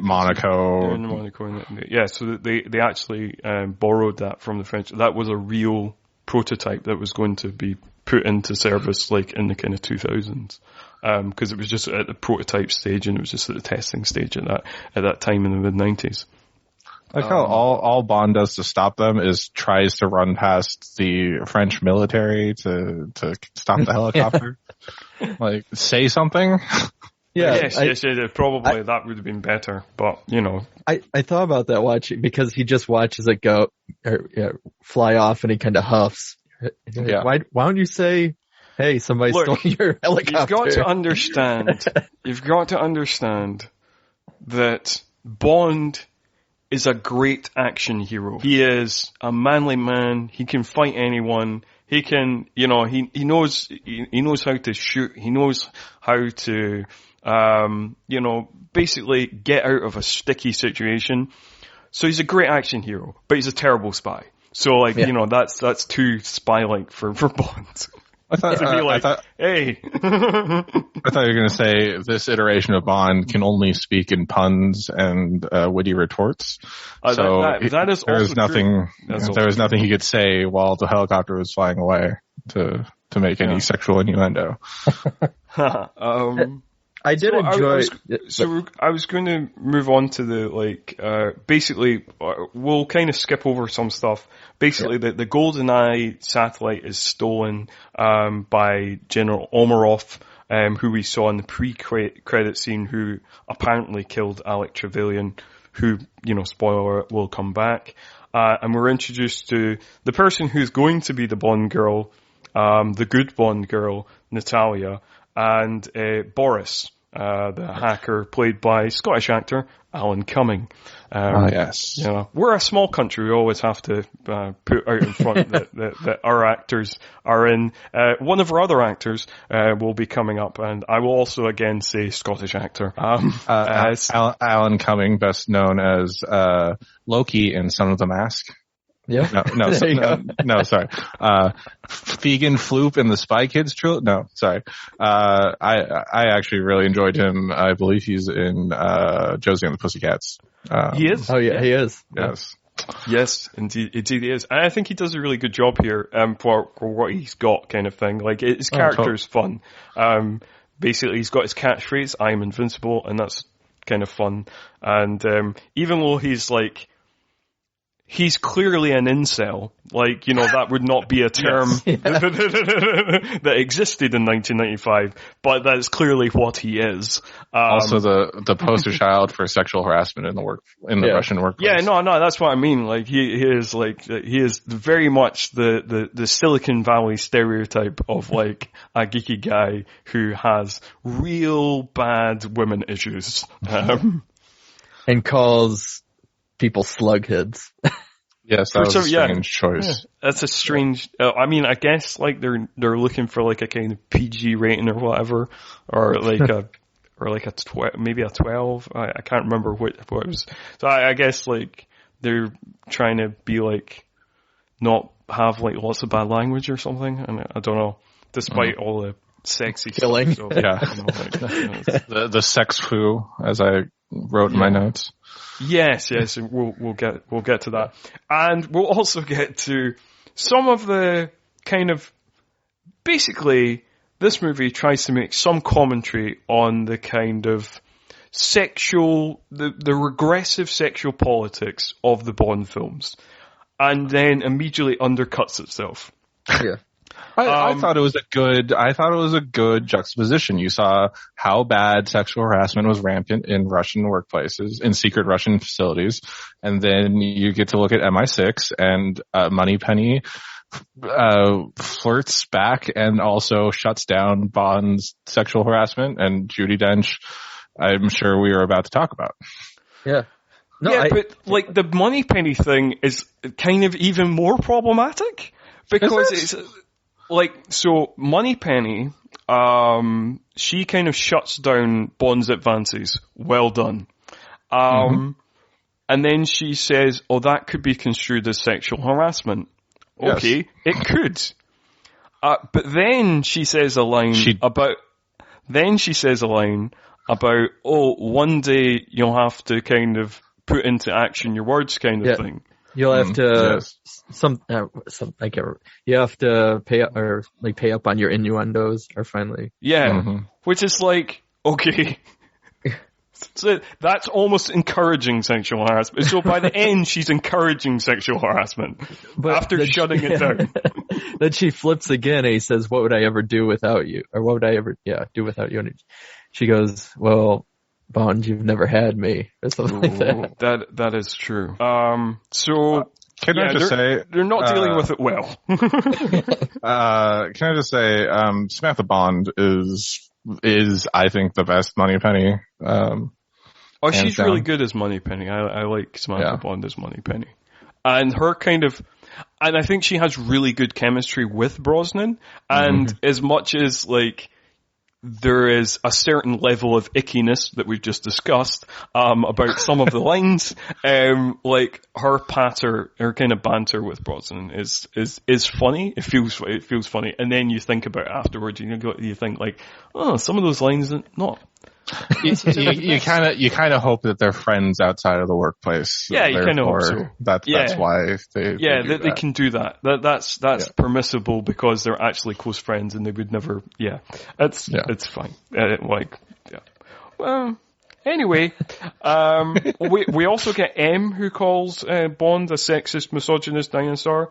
Monaco. They're in Monaco. Yeah, so they actually borrowed that from the French. That was a real prototype that was going to be put into service like in the kind of 2000s. Because it was just at the prototype stage, and it was just at the testing stage at that time in the mid-90s. Like how all Bond does to stop them is tries to run past the French military to stop the helicopter. Like, say something. Yeah. Yes, probably that would have been better, but you know. I thought about that watching, because he just watches it go, fly off, and he kind of huffs. Yeah. Why don't you say, hey, somebody stole your helicopter? You've got to understand that Bond is a great action hero. He is a manly man. He can fight anyone. He can, he knows how to shoot. He knows how to, basically get out of a sticky situation. So he's a great action hero, but he's a terrible spy. So that's too spy-like for Bond. I thought hey. I thought you were going to say this iteration of Bond can only speak in puns and witty retorts. So that is there was nothing. There was nothing he could say while the helicopter was flying away to make any sexual innuendo. I did enjoy. I was going to move on to the basically, we'll kind of skip over some stuff. Basically, the Goldeneye satellite is stolen by General Omarov, who we saw in the pre-credit scene, who apparently killed Alec Trevelyan, who, spoiler alert, will come back. And we're introduced to the person who's going to be the Bond girl, the good Bond girl, Natalia, and Boris, the hacker, played by Scottish actor Alan Cumming. Yes. We're a small country. We always have to put out in front that our actors are in. One of our other actors will be coming up, and I will also again say Scottish actor. Alan Cumming, best known as Loki in Son of the Mask. Yeah. No, sorry. Fegan Floop in the Spy Kids trilogy. No, sorry. I actually really enjoyed him. I believe he's in Josie and the Pussycats. He is? Oh yeah, he is. Yes. Yes, indeed he is. And I think he does a really good job here, for what he's got, kind of thing. Like, his character is fun. Basically, he's got his catchphrase, "I am invincible," and that's kind of fun. And, even though he's clearly an incel. That would not be a term that existed in 1995, but that's clearly what he is. Also the poster child for sexual harassment in the Russian workplace. Yeah, no, that's what I mean. He is very much the Silicon Valley stereotype of a geeky guy who has real bad women issues. And calls people slugheads. Yes, that was a strange choice. Yeah, that's a strange. I guess they're looking for a kind of PG rating or whatever, or maybe a 12. I can't remember what it was. So I guess they're trying to be not have lots of bad language or something. And I don't know. Despite all the sexy killing, stuff, the sex foo, as I wrote in my notes. Yes, we'll get to that, and we'll also get to some of the kind of, basically, this movie tries to make some commentary on the kind of the regressive sexual politics of the Bond films, and then immediately undercuts itself. Yeah. I thought it was a good juxtaposition. You saw how bad sexual harassment was rampant in Russian workplaces, in secret Russian facilities, and then you get to look at MI6 and Moneypenny flirts back and also shuts down Bond's sexual harassment, and Judi Dench, I'm sure we are about to talk about. Yeah. No, yeah, but like the Moneypenny thing is kind of even more problematic because it's like, so Moneypenny, she kind of shuts down Bond's advances. Well done. And then she says, oh, that could be construed as sexual harassment. Okay, yes. It could. But then she says a line about, oh, one day you'll have to kind of put into action your words kind of thing. You'll have to, you have to pay up on your innuendos or finally. Yeah. Which is like, okay. So that's almost encouraging sexual harassment. So by the end, she's encouraging sexual harassment after shutting it down. Then she flips again and he says, what would I ever do without you? Or what would I ever, do without you? And she goes, well, Bond, you've never had me, or something like that. That is true. So can I just say they're not dealing with it well. Can I just say, Samantha Bond is I think the best Moneypenny. She's really good as Moneypenny. I like Samantha Bond as Moneypenny, and her kind of, and I think she has really good chemistry with Brosnan. And as much as like, there is a certain level of ickiness that we've just discussed about some of the lines. Like her kind of banter with Brosnan is funny. It feels funny, and then you think about it afterwards. You think like, oh, some of those lines are not. You kind of hope that they're friends outside of the workplace. Yeah, you kind of hope so. That's why they they can do that. That's permissible because they're actually close friends and they would never. It's fine. Well, anyway, we also get M, who calls Bond a sexist, misogynist dinosaur,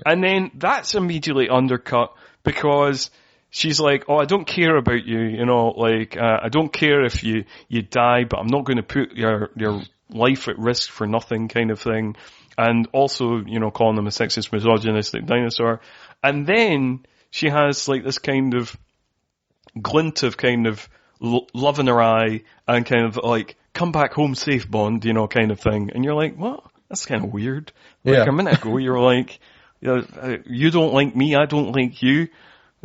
and then that's immediately undercut because she's like, oh, I don't care about you, I don't care if you die, but I'm not going to put your life at risk for nothing kind of thing. And also, calling them a sexist, misogynistic dinosaur. And then she has like this kind of glint of kind of love in her eye and kind of like, come back home safe, Bond, kind of thing. And you're like, what? That's kind of weird. Like a minute ago, you're like, you don't like me, I don't like you.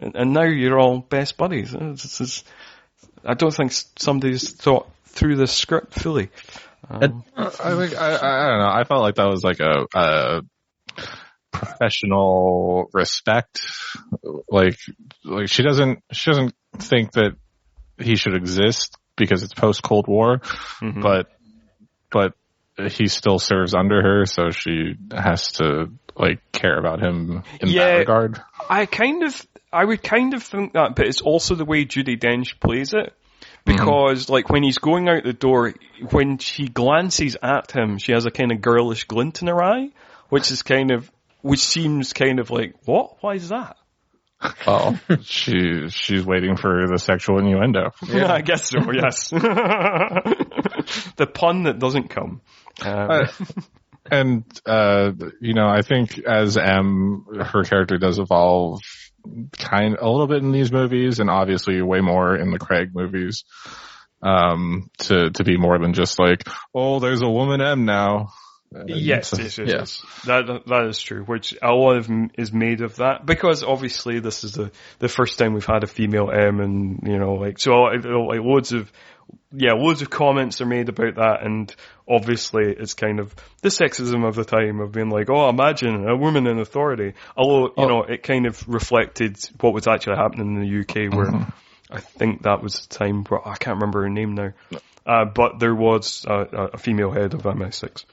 And now you're all best buddies. I don't think somebody's thought through this script fully. I think I don't know. I felt like that was like a professional respect. Like she doesn't think that he should exist because it's post Cold War, but he still serves under her, so she has to like care about him in that regard. I would kind of think that, but it's also the way Judi Dench plays it. Because, like, when he's going out the door, when she glances at him, she has a kind of girlish glint in her eye, which seems kind of like, what? Why is that? Oh, she's waiting for the sexual innuendo. Yeah, I guess so, yes. The pun that doesn't come. And, I think as M, her character does evolve a little bit in these movies, and obviously way more in the Craig movies, to be more than just like, oh, there's a woman M now. Yes. That is true, which a lot of is made of that, because obviously this is the first time we've had a female M, and, loads of comments are made about that, and obviously it's kind of the sexism of the time of being like, oh, imagine a woman in authority. Although, it kind of reflected what was actually happening in the UK, where I think that was the time where, I can't remember her name now, but there was a female head of MI6.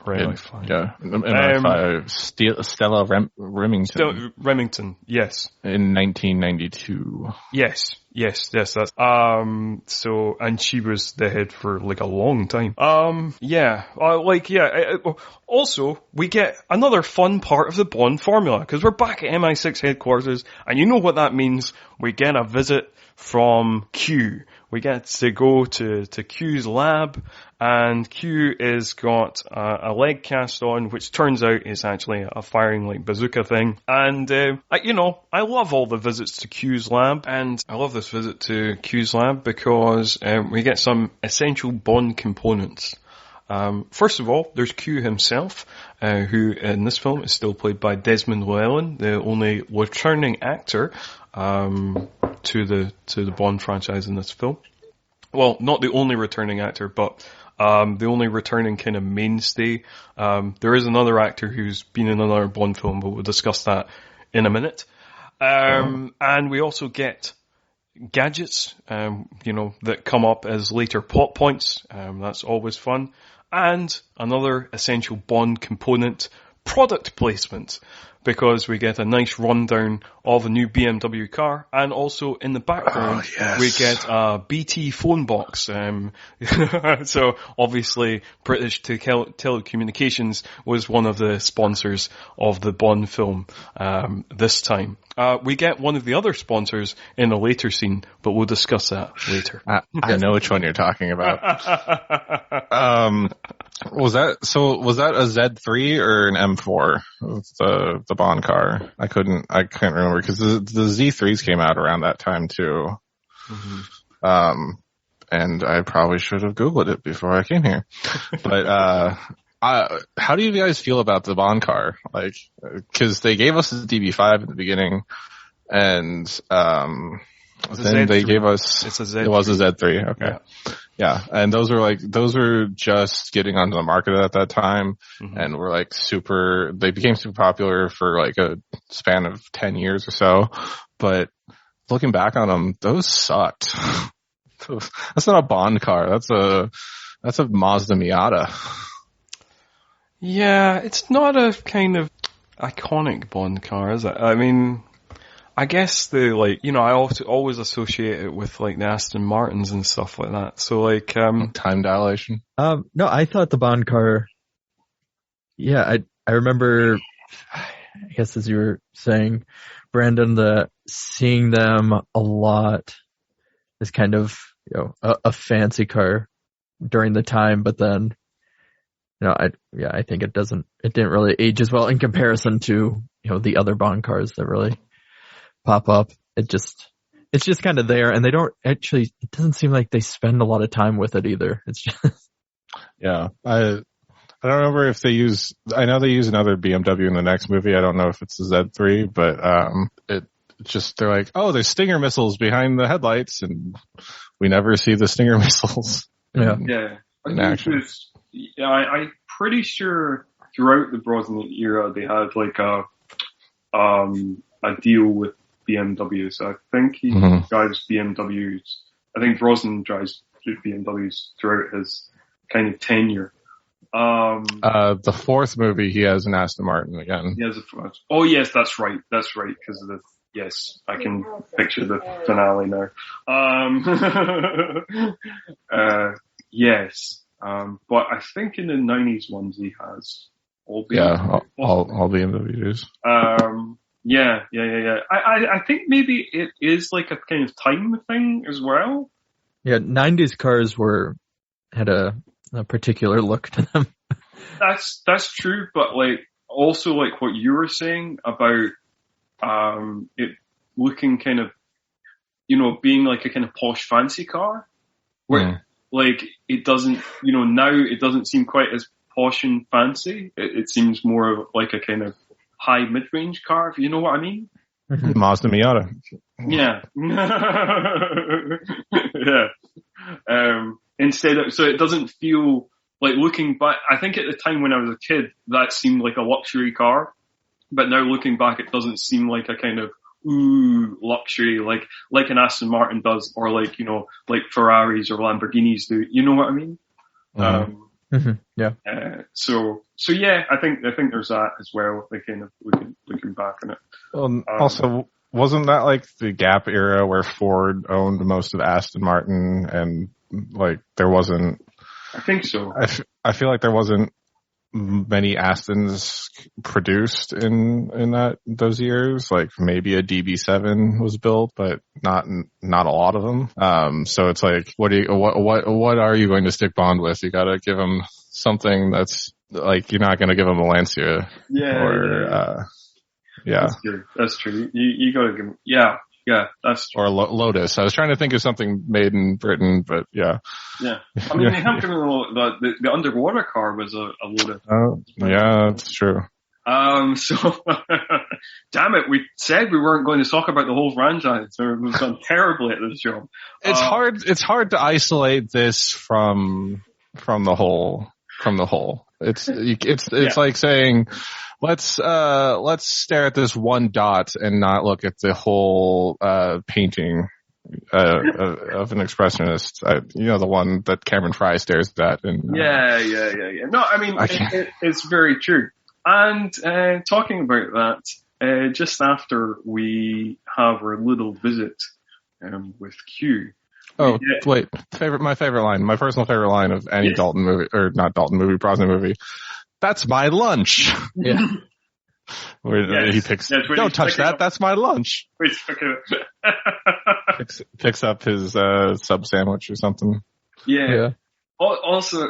Right, fine. Yeah, in MI5, Stella Remington. Remington, yes. In 1992. Yes, that's, so, and she was the head for like a long time. Also, we get another fun part of the Bond formula, because we're back at MI6 headquarters, and you know what that means. We get a visit from Q. We get to go to Q's lab, and Q is got a leg cast on, which turns out is actually a firing like bazooka thing. And I love all the visits to Q's lab, and I love this visit to Q's lab because we get some essential Bond components. First of all, there's Q himself, who in this film is still played by Desmond Llewellyn, the only returning actor to the Bond franchise in this film. Well, not the only returning actor, but the only returning kind of mainstay. There is another actor who's been in another Bond film, but we'll discuss that in a minute. And we also get gadgets, that come up as later plot points. That's always fun. And another essential Bond component, product placement, because we get a nice rundown of a new BMW car, and also in the background we get a BT phone box. So obviously British Telecommunications was one of the sponsors of the Bond film this time. We get one of the other sponsors in a later scene, but we'll discuss that later. I know which one you're talking about. Was that a Z3 or an M4? The Bond car. I can't remember because the Z3s came out around that time too. Mm-hmm. And I probably should have Googled it before I came here. But, how do you guys feel about the Bond car? Like, cause they gave us the DB5 at the beginning, and, then they gave us, it was a Z3. Okay. Yeah. And those were just getting onto the market at that time, and were like they became super popular for like a span of 10 years or so. But looking back on them, those sucked. That's not a Bond car. That's a Mazda Miata. Yeah, it's not a kind of iconic Bond car, is it? I mean, I guess I always associate it with like the Aston Martins and stuff like that. So like, time dilation. No, I thought the Bond car, I remember, I guess as you were saying, Brandon, seeing them a lot as kind of, a fancy car during the time, but then, I think it didn't really age as well in comparison to, the other Bond cars that really pop up. It's just kind of there, and it doesn't seem like they spend a lot of time with it either. It's just, yeah. I don't remember if I know they use another BMW in the next movie. I don't know if it's a Z3, but, they're like, oh, there's Stinger missiles behind the headlights, and we never see the Stinger missiles. Yeah. In action. I'm pretty sure throughout the Brosnan era they had like a deal with BMW. So I think he drives BMWs. I think Brosnan drives BMWs throughout his kind of tenure. The fourth movie he has an Aston Martin again. He has a fourth. Oh yes, that's right. Because of yes, I can picture the finale now. Yes. But I think in the 90s ones he has all BMW. Yeah, all BMWs. Yeah. I think maybe it is like a kind of time thing as well. Yeah, 90s cars had a particular look to them. That's true, but like also like what you were saying about it looking kind of, being like a kind of posh fancy car, where like it doesn't, now it doesn't seem quite as posh and fancy. It seems more of like a kind of high mid-range car, if you know what I mean. Mazda Miata. Yeah. Yeah. So it doesn't feel like, looking back, I think at the time when I was a kid, that seemed like a luxury car. But now looking back, it doesn't seem like a kind of, luxury, like an Aston Martin does, or like, like Ferraris or Lamborghinis do. You know what I mean? Yeah. So yeah, I think there's that as well. They kind of looking back on it. Also, wasn't that like the Gap era where Ford owned most of Aston Martin, and like there wasn't? I think so. I feel like there wasn't many Astons produced in those years. Like maybe a DB7 was built, but not a lot of them. So it's like, what are you going to stick Bond with? You got to give him something that's like, you're not going to give him a Lancia. Yeah. Yeah. That's true. You got to give him. Yeah, that's true. Or Lotus. I was trying to think of something made in Britain, but yeah. Yeah. I mean, they have given the underwater car was a Lotus. Oh, yeah, that's true. So, damn it, we said we weren't going to talk about the whole franchise. We've done terribly at this job. It's hard to isolate this from the whole. It's like saying, let's stare at this one dot and not look at the whole painting of an expressionist. The one that Cameron Fry stares at. Yeah. No, I mean, it's very true. And talking about that, just after we have our little visit with Q. Oh, wait. My favorite line, my personal favorite line of any Dalton movie, or not Dalton movie, Brosnan movie. That's my lunch. Yeah. Where he picks, don't touch that, that's my lunch. Picks up his sub sandwich or something. Yeah. Also,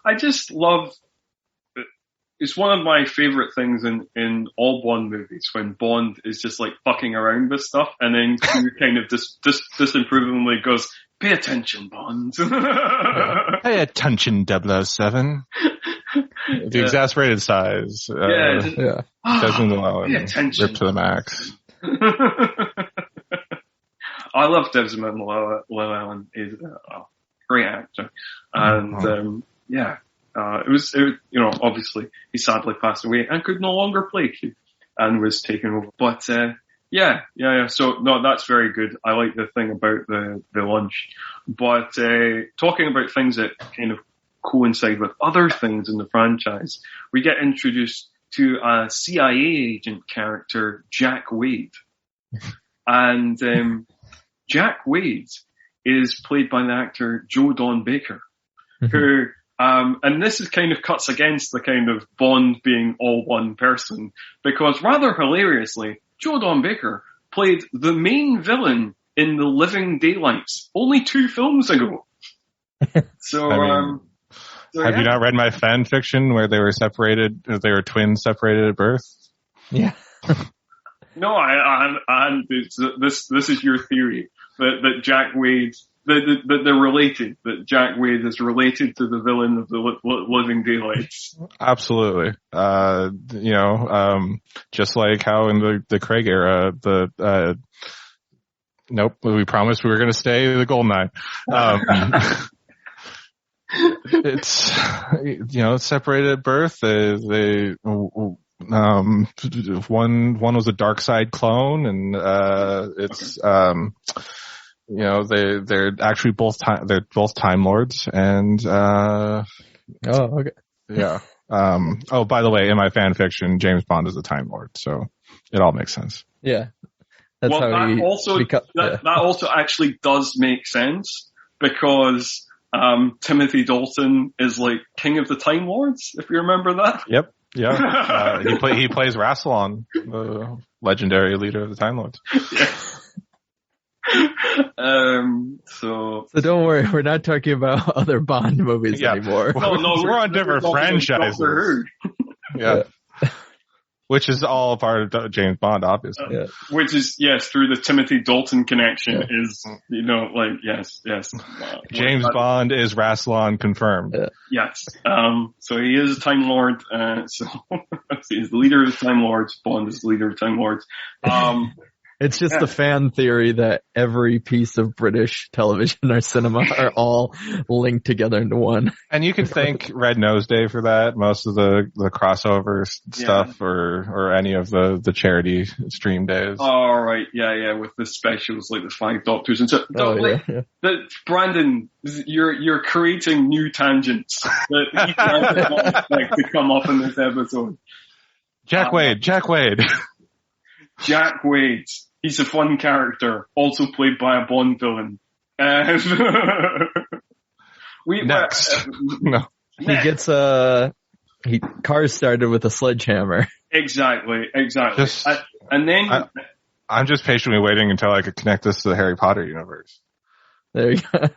I just love, it's one of my favorite things in all Bond movies, when Bond is just like fucking around with stuff, and then Q kind of disapprovingly goes, "Pay attention, Bond." Pay attention, 007. The exasperated sighs. Doesn't allow him rip to the max. I love Desmond Llewellyn. He's a great actor. And, it was, obviously he sadly passed away and could no longer play Q and was taken over. But, So, no, that's very good. I like the thing about the lunch. But, talking about things that kind of coincide with other things in the franchise, we get introduced to a CIA agent character, Jack Wade. And, Jack Wade is played by the actor Joe Don Baker, who, and this is kind of cuts against the kind of Bond being all one person, because rather hilariously, Joe Don Baker played the main villain in The Living Daylights only 2 films ago. So, have you not read my fan fiction where they were separated, they were twins separated at birth? Yeah. No, this is your theory that Jack Wade, that they're related, that Jack Wade is related to the villain of The Living Daylights. Absolutely. Just like how in the Craig era, nope, we promised we were going to stay the Goldeneye. It's, separated at birth. One was a dark side clone, and they're actually both Time Lords, and okay. Yeah. By the way, in my fan fiction, James Bond is a Time Lord, so it all makes sense. Yeah. That's that also actually does make sense, because Timothy Dalton is like King of the Time Lords, if you remember that. Yep. Yeah. He plays Rassilon, the legendary leader of the Time Lords. So don't worry, we're not talking about other Bond movies anymore. No, we're on different franchises. Yeah. Which is all part of James Bond, obviously. Which is, through the Timothy Dalton connection is, yes. James Bond is Rassilon confirmed. Yes. So he is a Time Lord, so he's the leader of the Time Lords. Bond is the leader of the Time Lords. It's just the fan theory that every piece of British television or cinema are all linked together into one. And you can thank Red Nose Day for that. Most of the crossover stuff or any of the charity stream days. Oh, right. Yeah, with the specials like the Five Doctors and so. Brandon, you're creating new tangents that you can't expect to come up in this episode. Jack Wade. Jack Wade. He's a fun character, also played by a Bond villain. Next. No. He gets cars started with a sledgehammer. Exactly. And then I'm just patiently waiting until I could connect this to the Harry Potter universe. There you go.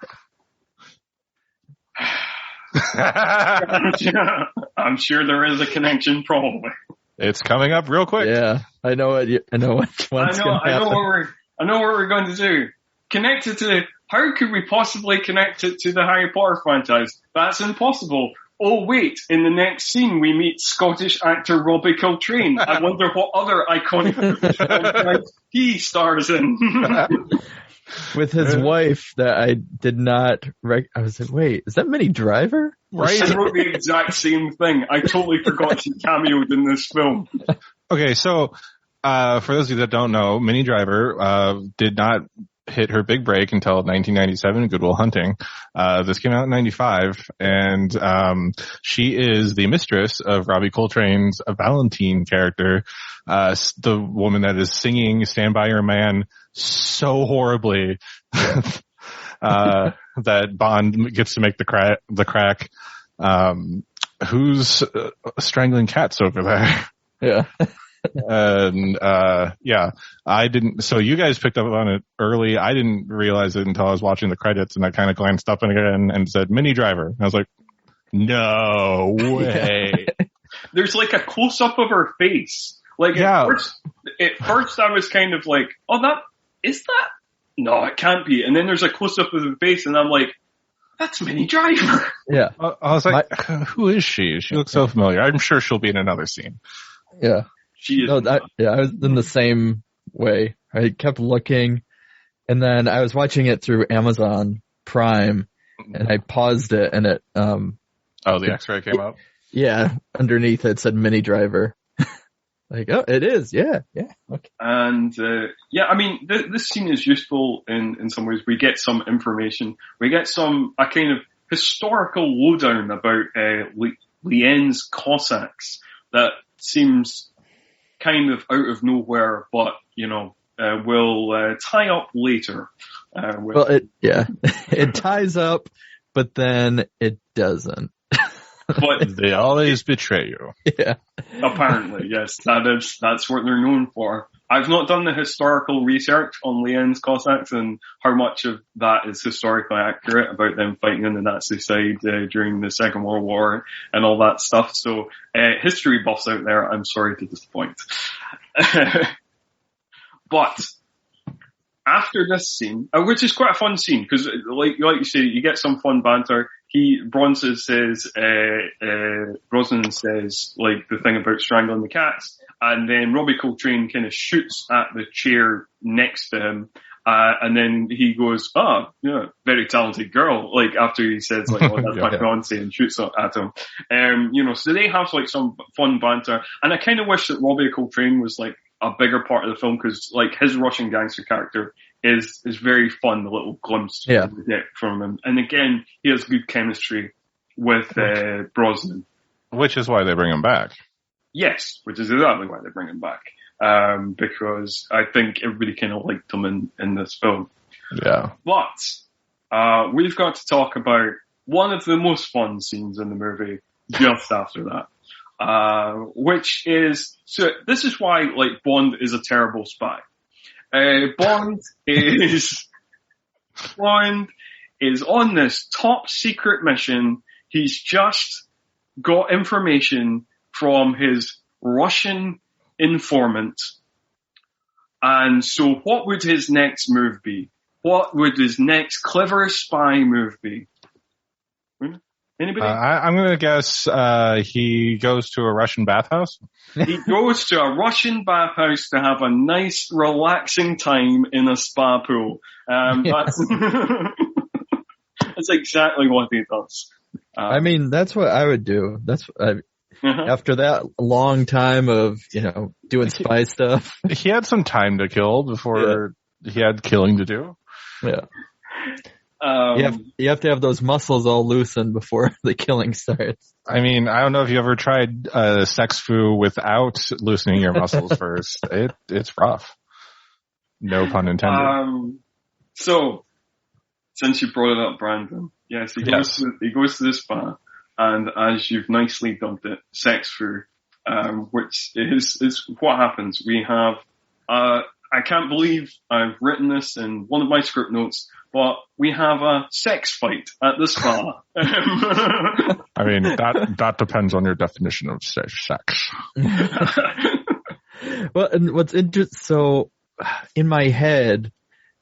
I'm sure there is a connection, probably. It's coming up real quick. Yeah, I know what gonna happen. I know what we're going to do. Connect it to. How could we possibly connect it to the Harry Potter franchise? That's impossible. Oh wait, in the next scene we meet Scottish actor Robbie Coltrane. I wonder what other iconic franchise he stars in. With his wife that I did not I was like, wait, is that Minnie Driver? Right. I wrote the exact same thing. I totally forgot she cameoed in this film. Okay, so for those of you that don't know, Minnie Driver did not hit her big break until 1997, Good Will Hunting. This came out in 95, and she is the mistress of Robbie Coltrane's Valentine character, the woman that is singing Stand By Your Man so horribly that Bond gets to make the crack. Who's strangling cats over there? Yeah. And I didn't. So you guys picked up on it early. I didn't realize it until I was watching the credits, and I kind of glanced up again and said Minnie Driver. And I was like, no way. There's like a close up of her face. Like at first I was kind of like, oh, is that? No, it can't be. And then there's a close up of the face, and I'm like, that's Minnie Driver. Yeah. I was like, who is she? She looks so familiar. I'm sure she'll be in another scene. Yeah. She is. I was in the same way. I kept looking, and then I was watching it through Amazon Prime, and I paused it, and it the X-ray came up? Yeah, underneath it said Minnie Driver. Like, oh, it is, yeah, okay. And, I mean, this scene is useful in some ways. We get some information. We get a kind of historical lowdown about, Lien's Cossacks that seems kind of out of nowhere, but, will tie up later. It ties up, but then it doesn't. But they always betray you. Yeah. Apparently, yes. That's what they're known for. I've not done the historical research on Lien's Cossacks and how much of that is historically accurate about them fighting on the Nazi side during the Second World War and all that stuff. So, history buffs out there, I'm sorry to disappoint. But after this scene, which is quite a fun scene, because like you say, you get some fun banter. Brosnan says, like, the thing about strangling the cats, and then Robbie Coltrane kind of shoots at the chair next to him, and then he goes, oh, yeah, very talented girl, like, after he says, like, oh, that's my fiancé, and shoots at him. So they have, like, some fun banter, and I kind of wish that Robbie Coltrane was, like, a bigger part of the film, because, like, his Russian gangster character is very fun, the little glimpse you get from him. And again, he has good chemistry with Brosnan. Which is why they bring him back. Yes, which is exactly why they bring him back. Because I think everybody kind of liked him in this film. Yeah. But we've got to talk about one of the most fun scenes in the movie just after that. Which is, so this is why, like, Bond is a terrible spy. Bond is on this top secret mission. He's just got information from his Russian informant. And so what would his next move be? What would his next clever spy move be? Anybody? I'm going to guess he goes to a Russian bathhouse. He goes to a Russian bathhouse to have a nice, relaxing time in a spa pool. That's that's exactly what he does. I mean, that's what I would do. After that long time of, doing spy stuff. He had some time to kill before he had killing to do. Yeah. You have to have those muscles all loosened before the killing starts. I mean, I don't know if you ever tried sex foo without loosening your muscles first. It's rough. No pun intended. So, since you brought it up, Brandon, yes, he goes to the spa, and as you've nicely dubbed it, sex foo, which is what happens. We have, I can't believe I've written this in one of my script notes, but we have a sex fight at the spa. I mean, that depends on your definition of sex. Well, and what's interesting, so in my head,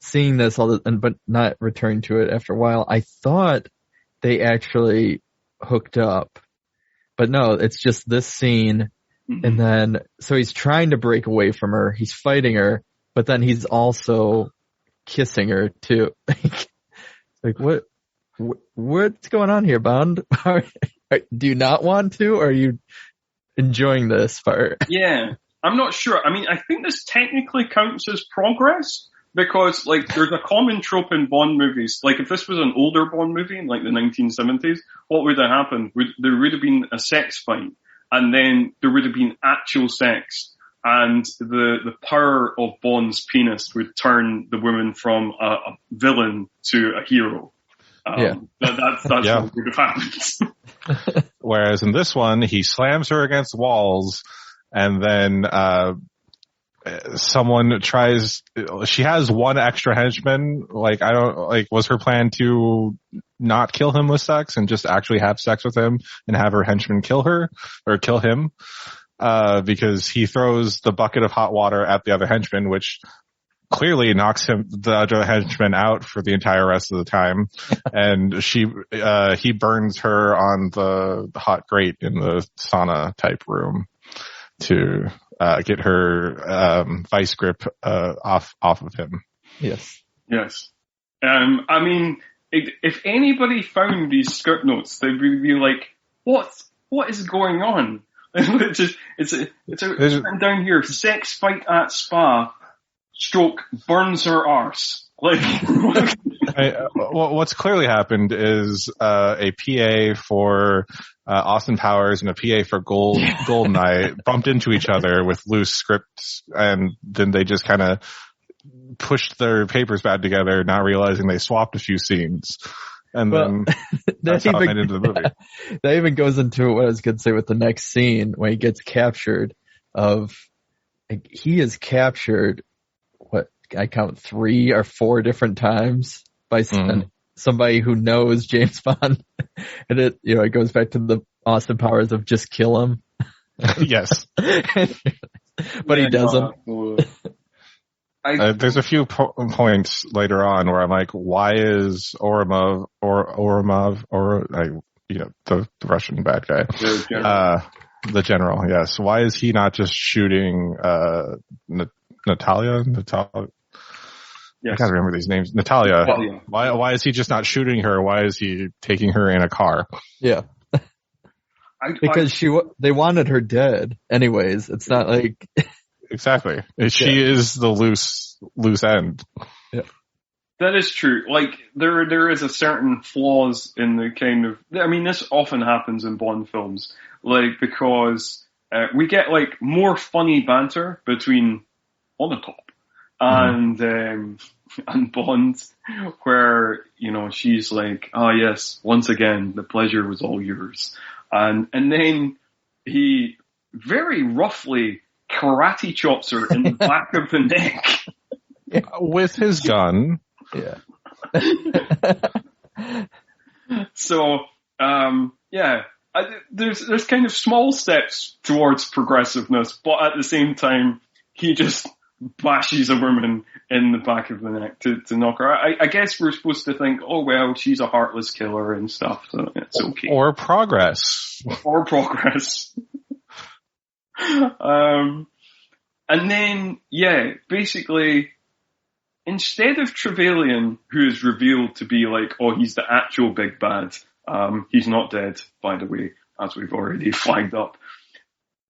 seeing this but not returning to it after a while, I thought they actually hooked up, but no, it's just this scene. Mm-hmm. And then, so he's trying to break away from her. He's fighting her, but then he's also kissing her too. Like what's going on here, Bond? Do you not want to, or are you enjoying this part? Yeah, I'm not sure. I mean, I think this technically counts as progress because, there's a common trope in Bond movies. Like, if this was an older Bond movie in, the 1970s, what would have happened? There would have been a sex fight, and then there would have been actual sex. And the power of Bond's penis would turn the woman from a villain to a hero. That's what would have happened. Whereas in this one, he slams her against walls, and then someone tries. She has one extra henchman. Was her plan to not kill him with sex and just actually have sex with him and have her henchman kill her or kill him? Because he throws the bucket of hot water at the other henchman, which clearly knocks the other henchman out for the entire rest of the time. And he burns her on the hot grate in the sauna type room to get her vice grip off of him. Yes. I mean, if anybody found these script notes, they'd be like, what is going on? It's written down here, sex fight at spa, stroke, burns her arse. What's clearly happened is a PA for Austin Powers and a PA for Goldeneye bumped into each other with loose scripts, and then they just kind of pushed their papers back together, not realizing they swapped a few scenes. And then that's how it made into the movie. That even goes into what I was going to say with the next scene when he gets captured. He is captured, I count 3 or 4 different times by somebody who knows James Bond. And it goes back to the Austin Powers of just kill him. Yes. But he doesn't. There's a few points later on where I'm like, why is Ourumov, the Russian bad guy, the general, yes. Why is he not just shooting Natalia? Yes. I gotta remember these names. Natalia. Why is he just not shooting her? Why is he taking her in a car? Yeah. Because they wanted her dead anyways. It's not like... Exactly. She is the loose end. Yeah. That is true. There is a certain flaws in the kind of... I mean, this often happens in Bond films. Because we get, more funny banter between Onatopp and Bond, where, she's like, oh yes, once again, the pleasure was all yours. And then he very roughly karate chops her in the back of the neck. With his gun. Yeah. So, there's kind of small steps towards progressiveness, but at the same time, he just bashes a woman in the back of the neck to knock her out. I guess we're supposed to think, oh well, she's a heartless killer and stuff, so it's okay. Or progress. Or progress. And then, yeah, basically, instead of Trevelyan, who is revealed to be like, oh, he's the actual big bad, he's not dead, by the way, as we've already flagged up.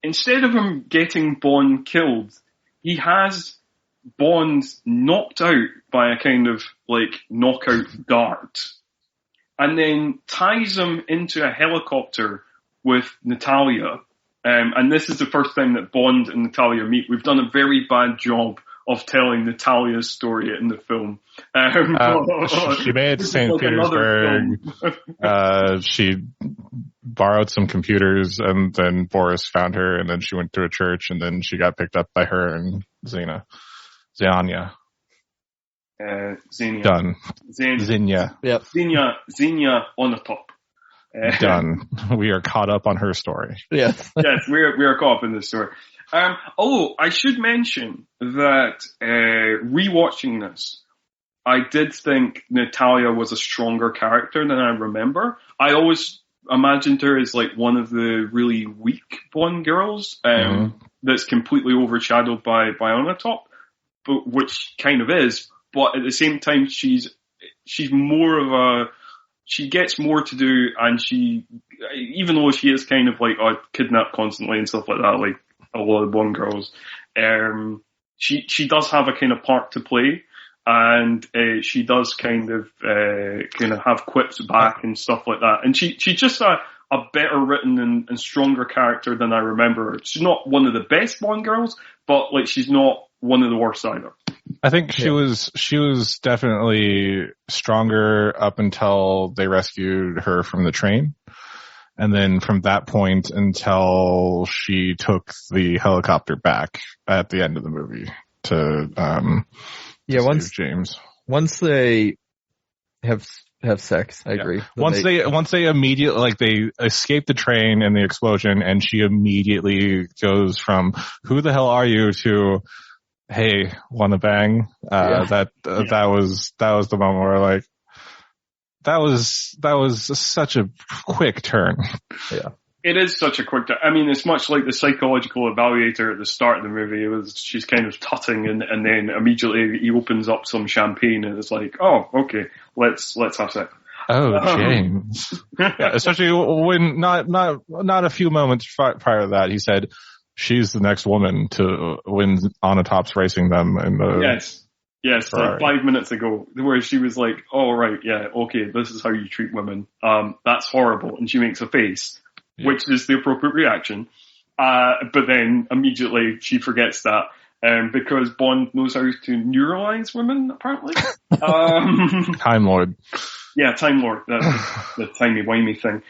Instead of him getting Bond killed, he has Bond knocked out by a kind of like knockout dart, and then ties him into a helicopter with Natalia. And this is the first time that Bond and Natalia meet. We've done a very bad job of telling Natalia's story in the film. She made St. Petersburg. She borrowed some computers, and then Boris found her, and then she went to a church, and then she got picked up by her and Xenia. Xenia. Done. Xenia. Yep. Xenia Onatopp. Done. We are caught up on her story. Yes. Yes, we are caught up in this story. I should mention that rewatching this, I did think Natalia was a stronger character than I remember. I always imagined her as like one of the really weak Bond girls, that's completely overshadowed by Onatopp, but which kind of is. But at the same time, she's more of a, she gets more to do, and she, even though she is kind of like kidnapped constantly and stuff like that, like a lot of Bond girls, she does have a kind of part to play, and she does kind of have quips back and stuff like that. And she's just a better written and stronger character than I remember. She's not one of the best Bond girls, but like she's not one of the worst either. I think she was definitely stronger up until they rescued her from the train. And then from that point until she took the helicopter back at the end of the movie to once James. Once they have sex, I agree. Once they immediately, like, they escape the train and the explosion, and she immediately goes from "Who the hell are you?" to "Hey, wanna bang?" That was the moment where, like, that was such a quick turn. Yeah. It is such a quick turn. I mean, it's much like the psychological evaluator at the start of the movie. She's kind of tutting, and then immediately he opens up some champagne, and it's like, oh, okay, let's have sex. Oh, James. Yeah, especially when not a few moments prior to that, he said, she's the next woman to win Onatopp's racing them in the... Yes, Ferrari. Like 5 minutes ago, where she was like, oh, right, yeah, okay, this is how you treat women. That's horrible. And she makes a face, which is the appropriate reaction. But then immediately she forgets that, because Bond knows how to neuralize women, apparently. Time Lord. Yeah, Time Lord. That's the timey-wimey thing.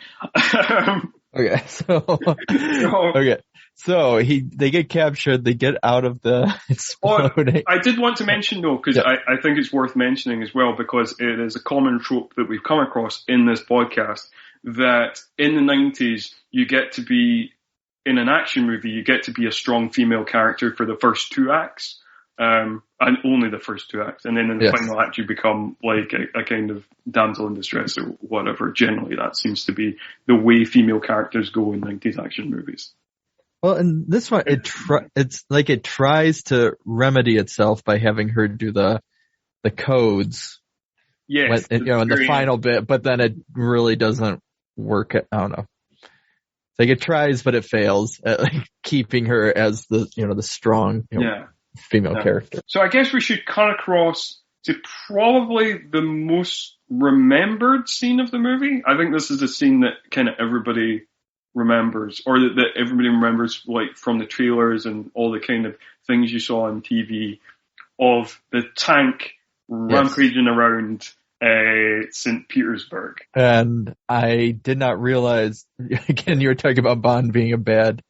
So they get captured, they get out of the exploding. I did want to mention though, because I think it's worth mentioning as well, because it is a common trope that we've come across in this podcast, that in the 90s, you get to be, in an action movie, you get to be a strong female character for the first two acts, and only the first two acts, and then in the final act you become like a kind of damsel in distress or whatever. Generally, that seems to be the way female characters go in 90s action movies. Well, and this one, it's like it tries to remedy itself by having her do the codes. Yes. In the final bit, but then it really doesn't work. I don't know. Like it tries, but it fails at like keeping her as the strong female character. So I guess we should cut across to probably the most remembered scene of the movie. I think this is a scene that kind of everybody remembers, or that everybody remembers, like from the trailers and all the kind of things you saw on TV of the tank rampaging around St. Petersburg. And I did not realize, again, you were talking about Bond being a bad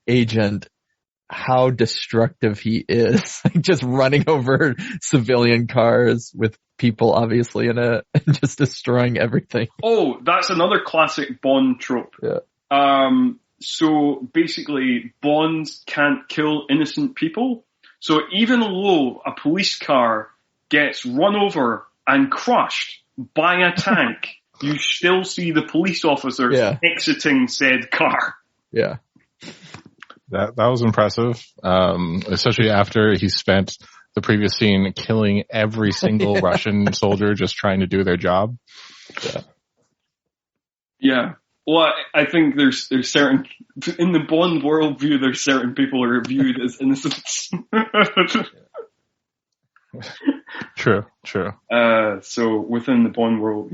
agent, how destructive he is. Just running over civilian cars with people obviously in it and just destroying everything. Oh, that's another classic Bond trope. Yeah. So basically, Bond can't kill innocent people, So even though a police car gets run over and crushed by a tank, you still see the police officers exiting said car. Yeah. That was impressive, especially after he spent the previous scene killing every single Russian soldier just trying to do their job. Yeah. Well, I think there's certain, in the Bond worldview, there's certain people who are viewed as innocents. True. So within the Bond world,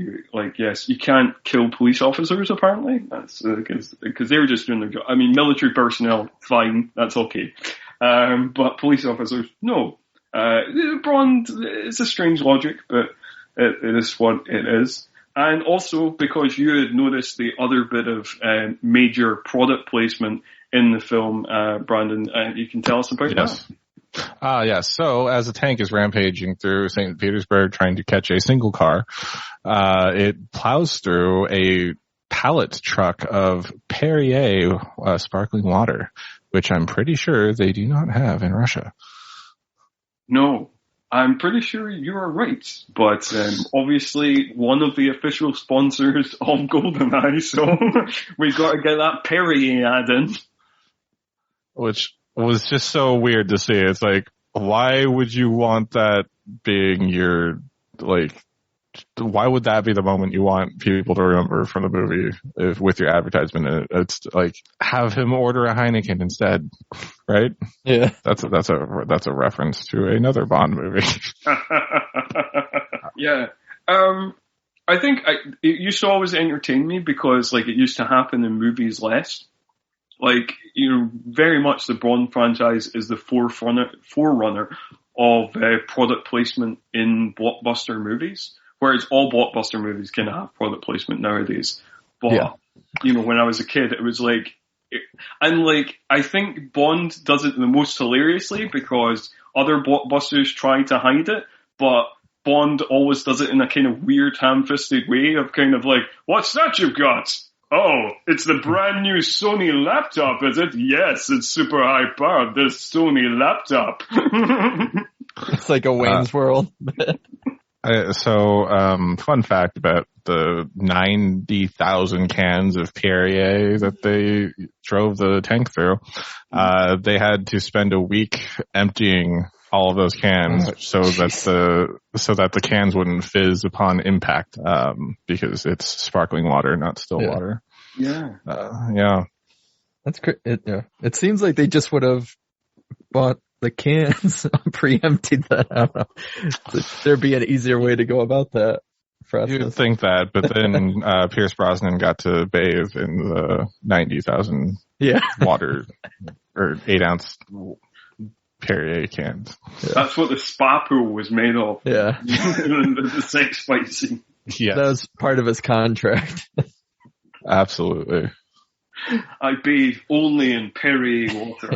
yes, you can't kill police officers, apparently. That's because they were just doing their job. I mean, military personnel, fine, that's okay. But police officers, no. Bond, it's a strange logic, but it is what it is. And also because you had noticed the other bit of major product placement in the film, Brandon, you can tell us about that. Yes. So as the tank is rampaging through St. Petersburg trying to catch a single car, it plows through a pallet truck of Perrier sparkling water, which I'm pretty sure they do not have in Russia. No, I'm pretty sure you are right. But obviously one of the official sponsors of Goldeneye, so we got to get that Perrier ad in. Which was just so weird to see. It's like, why would you want that being your, why would that be the moment you want people to remember from the movie with your advertisement? It's like, have him order a Heineken instead, right? Yeah. That's a reference to another Bond movie. Yeah. I think it used to always entertain me because it used to happen in movies less. Very much the Bond franchise is the forerunner of product placement in blockbuster movies, whereas all blockbuster movies kind of have product placement nowadays. But, when I was a kid, it was I think Bond does it the most hilariously because other blockbusters try to hide it, but Bond always does it in a kind of weird ham-fisted way of kind of what's that you've got? Oh, it's the brand new Sony laptop, is it? Yes, it's super high powered, this Sony laptop. It's like a Wayne's World. Fun fact about the 90,000 cans of Perrier that they drove the tank through. They had to spend a week emptying all of those cans so that the cans wouldn't fizz upon impact, because it's sparkling water, not still water. Yeah. That's it seems like they just would have bought the cans pre-emptied that. I don't know. There'd be an easier way to go about that. You'd think that, but then Pierce Brosnan got to bathe in the 90,000 water or 8-ounce Perrier cans. Yeah. That's what the spa pool was made of. Yeah. the sex fight scene. Yes. That was part of his contract. Absolutely. I bathe only in Perrier water.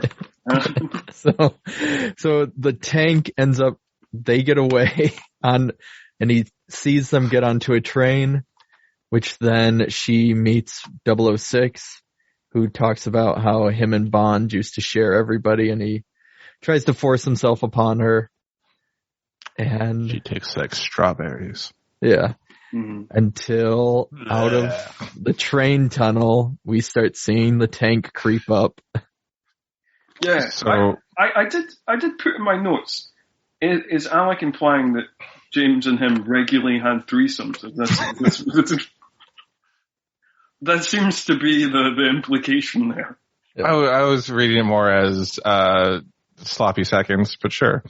So the tank ends up, they get away and he sees them get onto a train, which then she meets 006, who talks about how him and Bond used to share everybody, and he tries to force himself upon her. And she takes strawberries. Yeah. Until out of the train tunnel, we start seeing the tank creep up. Yeah, so I did put in my notes. Is Alec implying that James and him regularly had threesomes? That seems to be the implication there. Yeah. I was reading it more as sloppy seconds, but sure.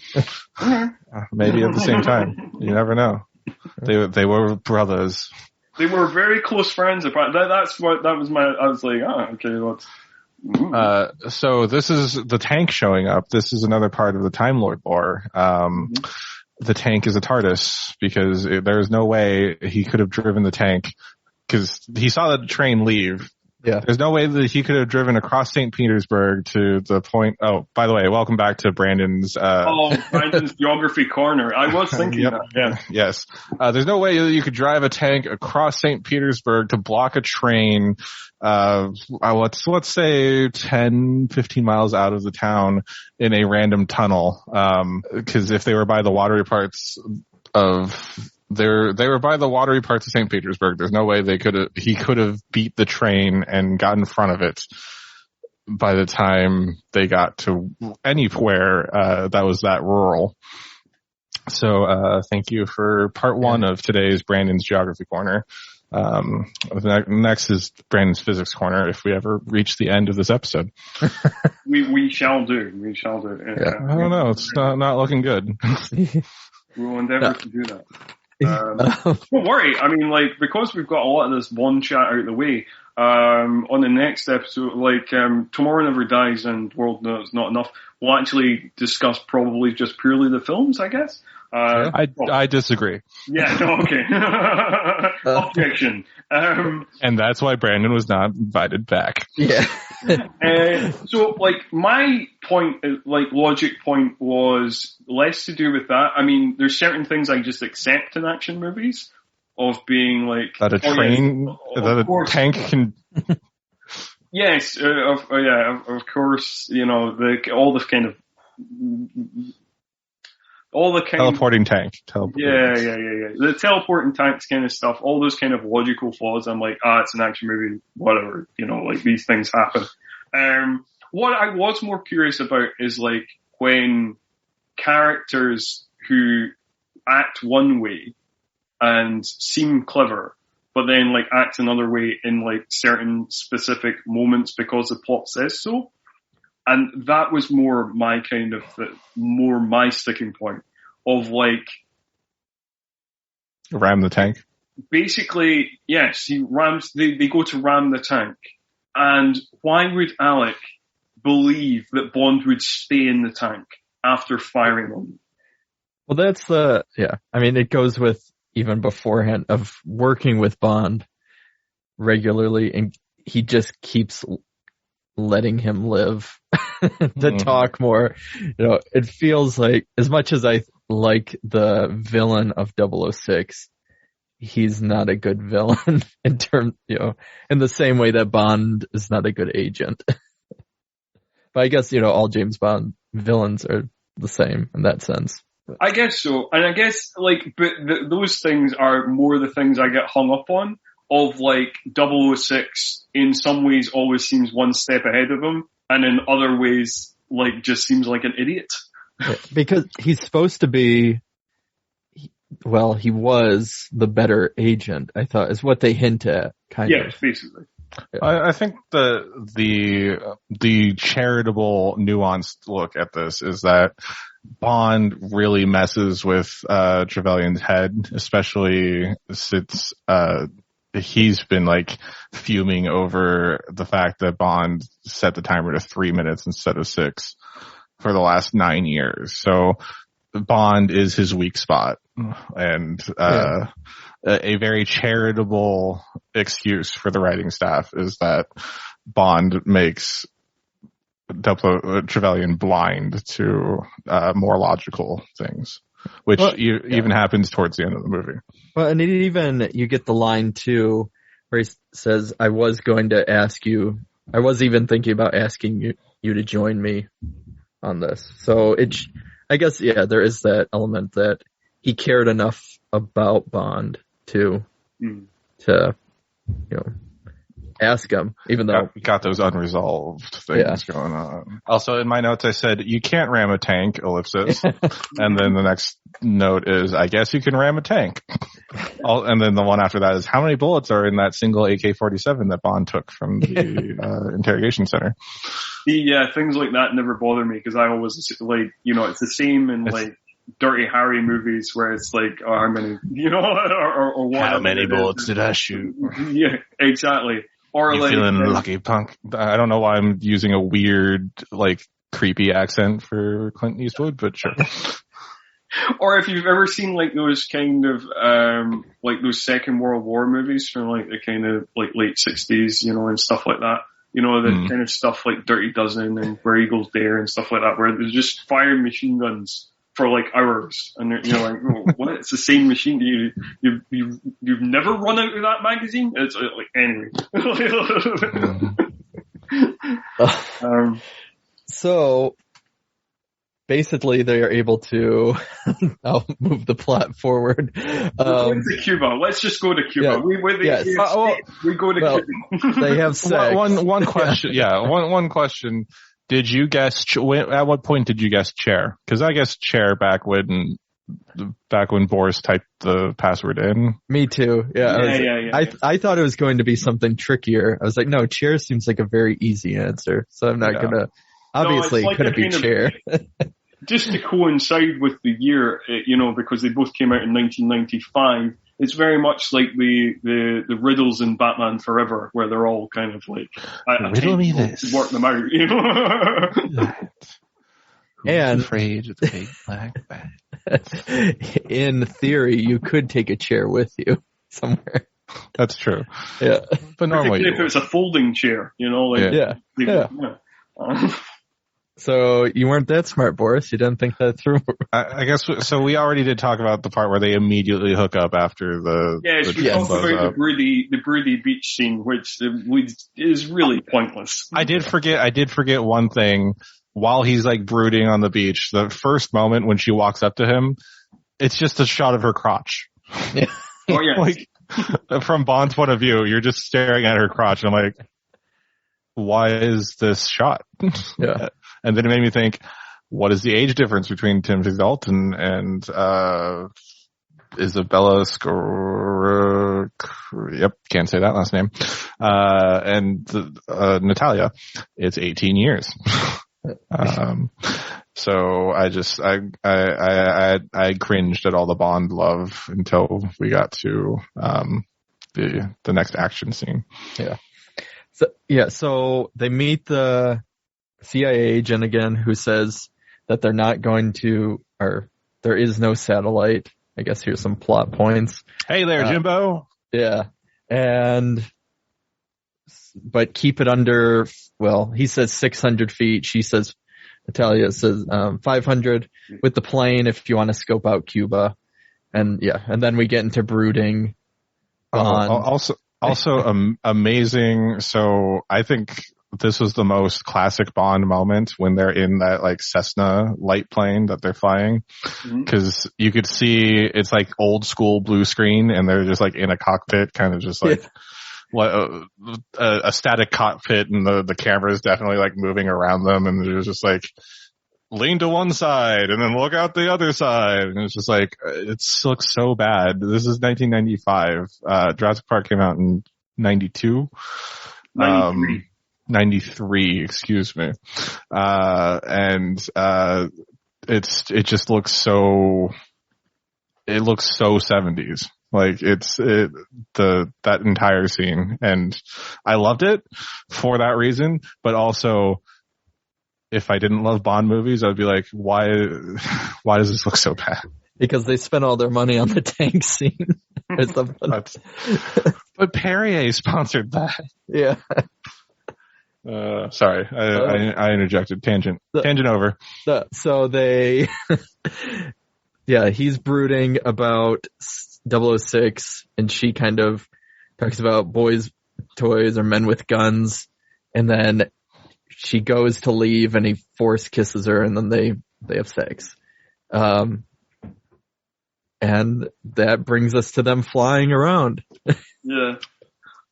Maybe at the same time. You never know. They were brothers. They were very close friends. I was like, okay, so this is the tank showing up. This is another part of the Time Lord lore. The tank is a TARDIS because there's no way he could have driven the tank because he saw the train leave Yeah. There's no way that he could have driven across St. Petersburg to the point. Oh, by the way, welcome back to Brandon's. Brandon's geography corner. I was thinking Yep. that. Yeah. Yes. There's no way that you could drive a tank across St. Petersburg to block a train. Let's say 10, 15 miles out of the town in a random tunnel. Because if they were by the watery parts of they were by the watery parts of St. Petersburg. There's no way he could have beat the train and got in front of it by the time they got to anywhere that was that rural. So thank you for part one of today's Brandon's Geography Corner. Next is Brandon's Physics Corner if we ever reach the end of this episode. We shall do. We shall do. Yeah. I don't know. It's not looking good. We will endeavor to do that. Don't worry. I mean, like, because we've got a lot of this one chat out of the way, on the next episode, like, Tomorrow Never Dies and World Knows Not Enough, we'll actually discuss probably just purely the films, I guess. I disagree. Yeah, no, okay. Objection. And that's why Brandon was not invited back. Yeah. So, like, my point, like, logic point was less to do with that. I mean, there's certain things I just accept in action movies of being like... That a train, that a tank can... Yes, of course, you know, all the kind of... Teleporting tank. Yeah. The teleporting tanks kind of stuff, all those kind of logical flaws. I'm like, it's an action movie, whatever, you know, like these things happen. What I was more curious about is like when characters who act one way and seem clever, but then like act another way in like certain specific moments because the plot says so. And that was more my my sticking point of like... Ram the tank? Basically, yes, they go to ram the tank. And why would Alec believe that Bond would stay in the tank after firing him? Well, that's I mean, it goes with even beforehand of working with Bond regularly, and he just keeps letting him live to talk more. You know, it feels like, as much as I like the villain of 006, he's not a good villain in the same way that Bond is not a good agent. But I guess, all James Bond villains are the same in that sense. I guess so. And I guess, but those things are more the things I get hung up on, of, 006 in some ways always seems one step ahead of him, and in other ways, just seems like an idiot. Yeah, because he's supposed to be, he was the better agent, I thought, is what they hint at, kind of. Yeah, basically. Yeah. I think the charitable, nuanced look at this is that Bond really messes with Trevelyan's head, especially since he's been fuming over the fact that Bond set the timer to 3 minutes instead of 6 for the last 9 years. So Bond is his weak spot, and a very charitable excuse for the writing staff is that Bond makes Trevelyan blind to more logical things, which even happens towards the end of the movie. Well, and you get the line too, where he says, I was even thinking about asking you to join me on this. So I guess, there is that element that he cared enough about Bond to ask him, even though got those unresolved things going on. Also, in my notes, I said, you can't ram a tank, ellipsis. And then the next note is, I guess you can ram a tank. And then the one after that is, how many bullets are in that single AK-47 that Bond took from the interrogation center? Things like that never bother me, because I always, it's the same in Dirty Harry movies where it's how many, or what. How many bullets did I shoot? Yeah, exactly. Or you feeling lucky, punk? I don't know why I'm using a weird, creepy accent for Clint Eastwood, but sure. Or if you've ever seen like those kind of like those Second World War movies from like the kind of like late 60s, and stuff like that. The kind of stuff like Dirty Dozen and Where Eagles Dare and stuff like that, where there's just firing machine guns for like hours, and you're like, oh, what? It's the same machine. You've never run out of that magazine. It's like anyway. So basically, they are able to. I'll move the plot forward. To Cuba. Let's just go to Cuba. Yeah, we go to Cuba. They have sex. One question. One question. Did you guess, at what point did you guess chair? Because I guessed chair back when Boris typed the password in. Me too. Yeah. I thought it was going to be something trickier. I was like, no, chair seems like a very easy answer. So I'm not going to, obviously it couldn't be chair. Just to coincide with the year, because they both came out in 1995, it's very much like the riddles in Batman Forever, where they're all kind of like, riddle me this, work them out, And afraid of the big black bat. In theory, you could take a chair with you somewhere. That's true. Yeah, but normally if it was a folding chair, So you weren't that smart, Boris. You didn't think that through. I guess so. We already did talk about the part where they immediately hook up after the. Yes, we talked about the broody beach scene, which is really pointless. I did forget one thing. While he's like brooding on the beach, the first moment when she walks up to him, it's just a shot of her crotch. Yeah. Oh yeah. Like from Bond's point of view, you're just staring at her crotch. And I'm like, why is this shot? Yeah. And then it made me think, what is the age difference between Timothy Dalton and Isabella can't say that last name. And Natalia, it's 18 years. So I cringed at all the Bond love until we got to the next action scene. Yeah. So they meet the CIA agent again, who says that they're not going to, or there is no satellite. I guess here's some plot points. Hey there, Jimbo. Yeah. But keep it under, well, he says 600 feet. Natalia says 500 with the plane if you want to scope out Cuba. And then we get into brooding. Also amazing. So I think this was the most classic Bond moment when they're in that like Cessna light plane that they're flying. Cause you could see it's like old school blue screen and they're just like in a cockpit, kind of just like a static cockpit, and the camera is definitely like moving around them, and they're just like lean to one side and then look out the other side, and it's just like it looks so bad. This is 1995. Jurassic Park came out in 92. 93, excuse me. It just looks so 70s. Like that entire scene, and I loved it for that reason. But also, if I didn't love Bond movies, I'd be like, why does this look so bad? Because they spent all their money on the tank scene or something. But Perrier sponsored that. Yeah. Sorry, I interjected. Tangent over. So they, he's brooding about 006, and she kind of talks about boys' toys or men with guns, and then she goes to leave, and he force kisses her, and then they have sex. And that brings us to them flying around. Yeah.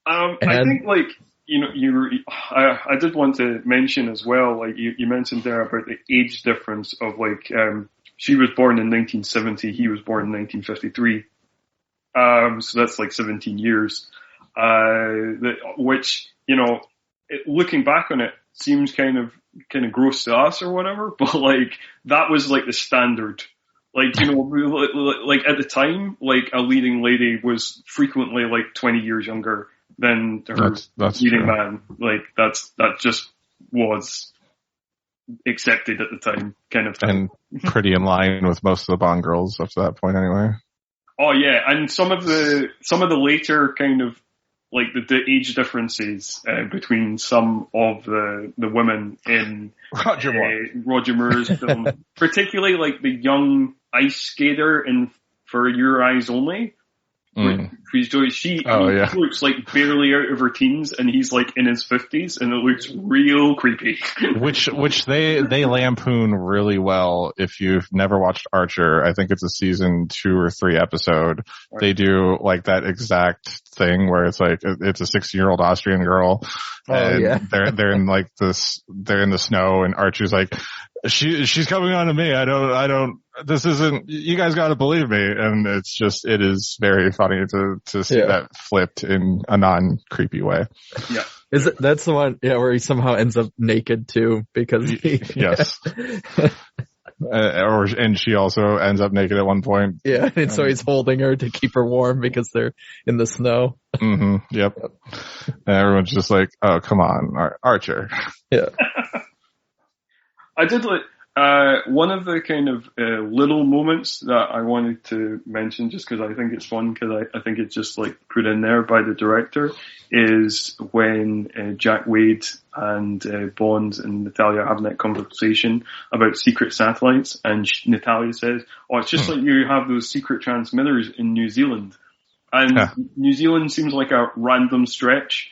I think like, I did want to mention as well, like you mentioned there about the age difference of like, she was born in 1970, he was born in 1953. So that's like 17 years, which, looking back on it seems kind of gross to us or whatever, but like that was like the standard. Like, like at the time, like a leading lady was frequently like 20 years younger than her that's leading true. man. Like that just was accepted at the time, kind of thing. And pretty in line with most of the Bond girls up to that point, anyway. Oh yeah, and some of the later kind of like the age differences between some of the women in Roger Moore's film, particularly like the young ice skater in For Your Eyes Only. She looks like barely out of her teens, and he's like in his 50s, and it looks real creepy. which they lampoon really well. If you've never watched Archer, I think it's a season 2 or 3 episode. Right. They do like that exact thing where it's like it's a 16-year-old Austrian girl, and they're in like they're in the snow, and Archer's like, she's coming on to me. I don't. This isn't. You guys got to believe me, and it is very funny to see that flipped in a non-creepy way. Yeah, that's the one? Yeah, where he somehow ends up naked too because yes. And she also ends up naked at one point. Yeah, and so he's holding her to keep her warm because they're in the snow. Mm-hmm. Yep. And everyone's just like, "Oh, come on, Archer." Yeah. I did like one of the kind of little moments that I wanted to mention, just because I think it's fun, because I think it's just like put in there by the director, is when Jack Wade and Bond and Natalia are having that conversation about secret satellites, and Natalia says, "Oh, it's just like you have those secret transmitters in New Zealand," and New Zealand seems like a random stretch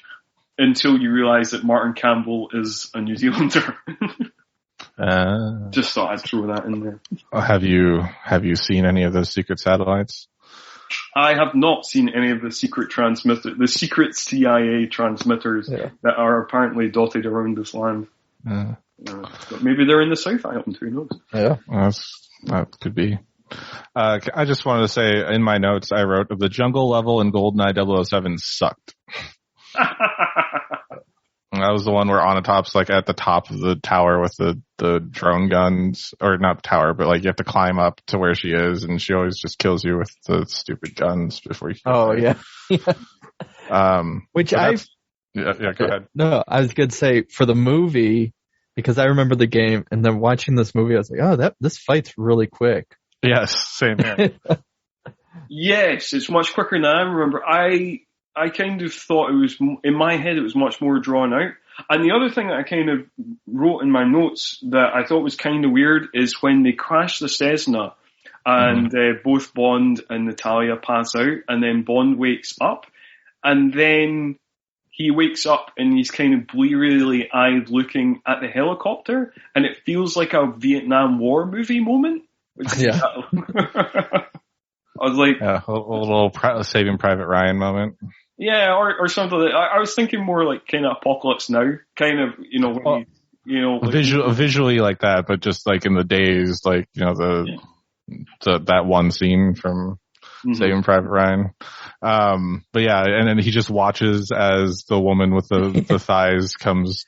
until you realise that Martin Campbell is a New Zealander. Just thought I'd throw that in there. Have you seen any of those secret satellites? I have not seen any of the secret CIA transmitters that are apparently dotted around this land. But maybe they're in the South Island, who knows? Yeah. That could be. I just wanted to say, in my notes, I wrote, the jungle level in GoldenEye 007 sucked. That was the one where Onatopp's like at the top of the tower with the drone guns, or not the tower, but like you have to climb up to where she is, and she always just kills you with the stupid guns before you. Which go ahead. No, I was gonna say for the movie, because I remember the game, and then watching this movie, I was like, oh, this fight's really quick. Yes, same here. Yes, it's much quicker than I remember. I kind of thought it was, in my head, it was much more drawn out. And the other thing that I kind of wrote in my notes that I thought was kind of weird is when they crash the Cessna and both Bond and Natalia pass out, and then Bond wakes up, and then he wakes up and he's kind of blearily eyed looking at the helicopter, and it feels like a Vietnam War movie moment. I was like, a little Saving Private Ryan moment. Yeah, or something like that. I was thinking more like kind of Apocalypse Now, kind of, when like, visually like that, but just like in the days, like, that one scene from Saving Private Ryan. But yeah, and then he just watches as the woman with the thighs comes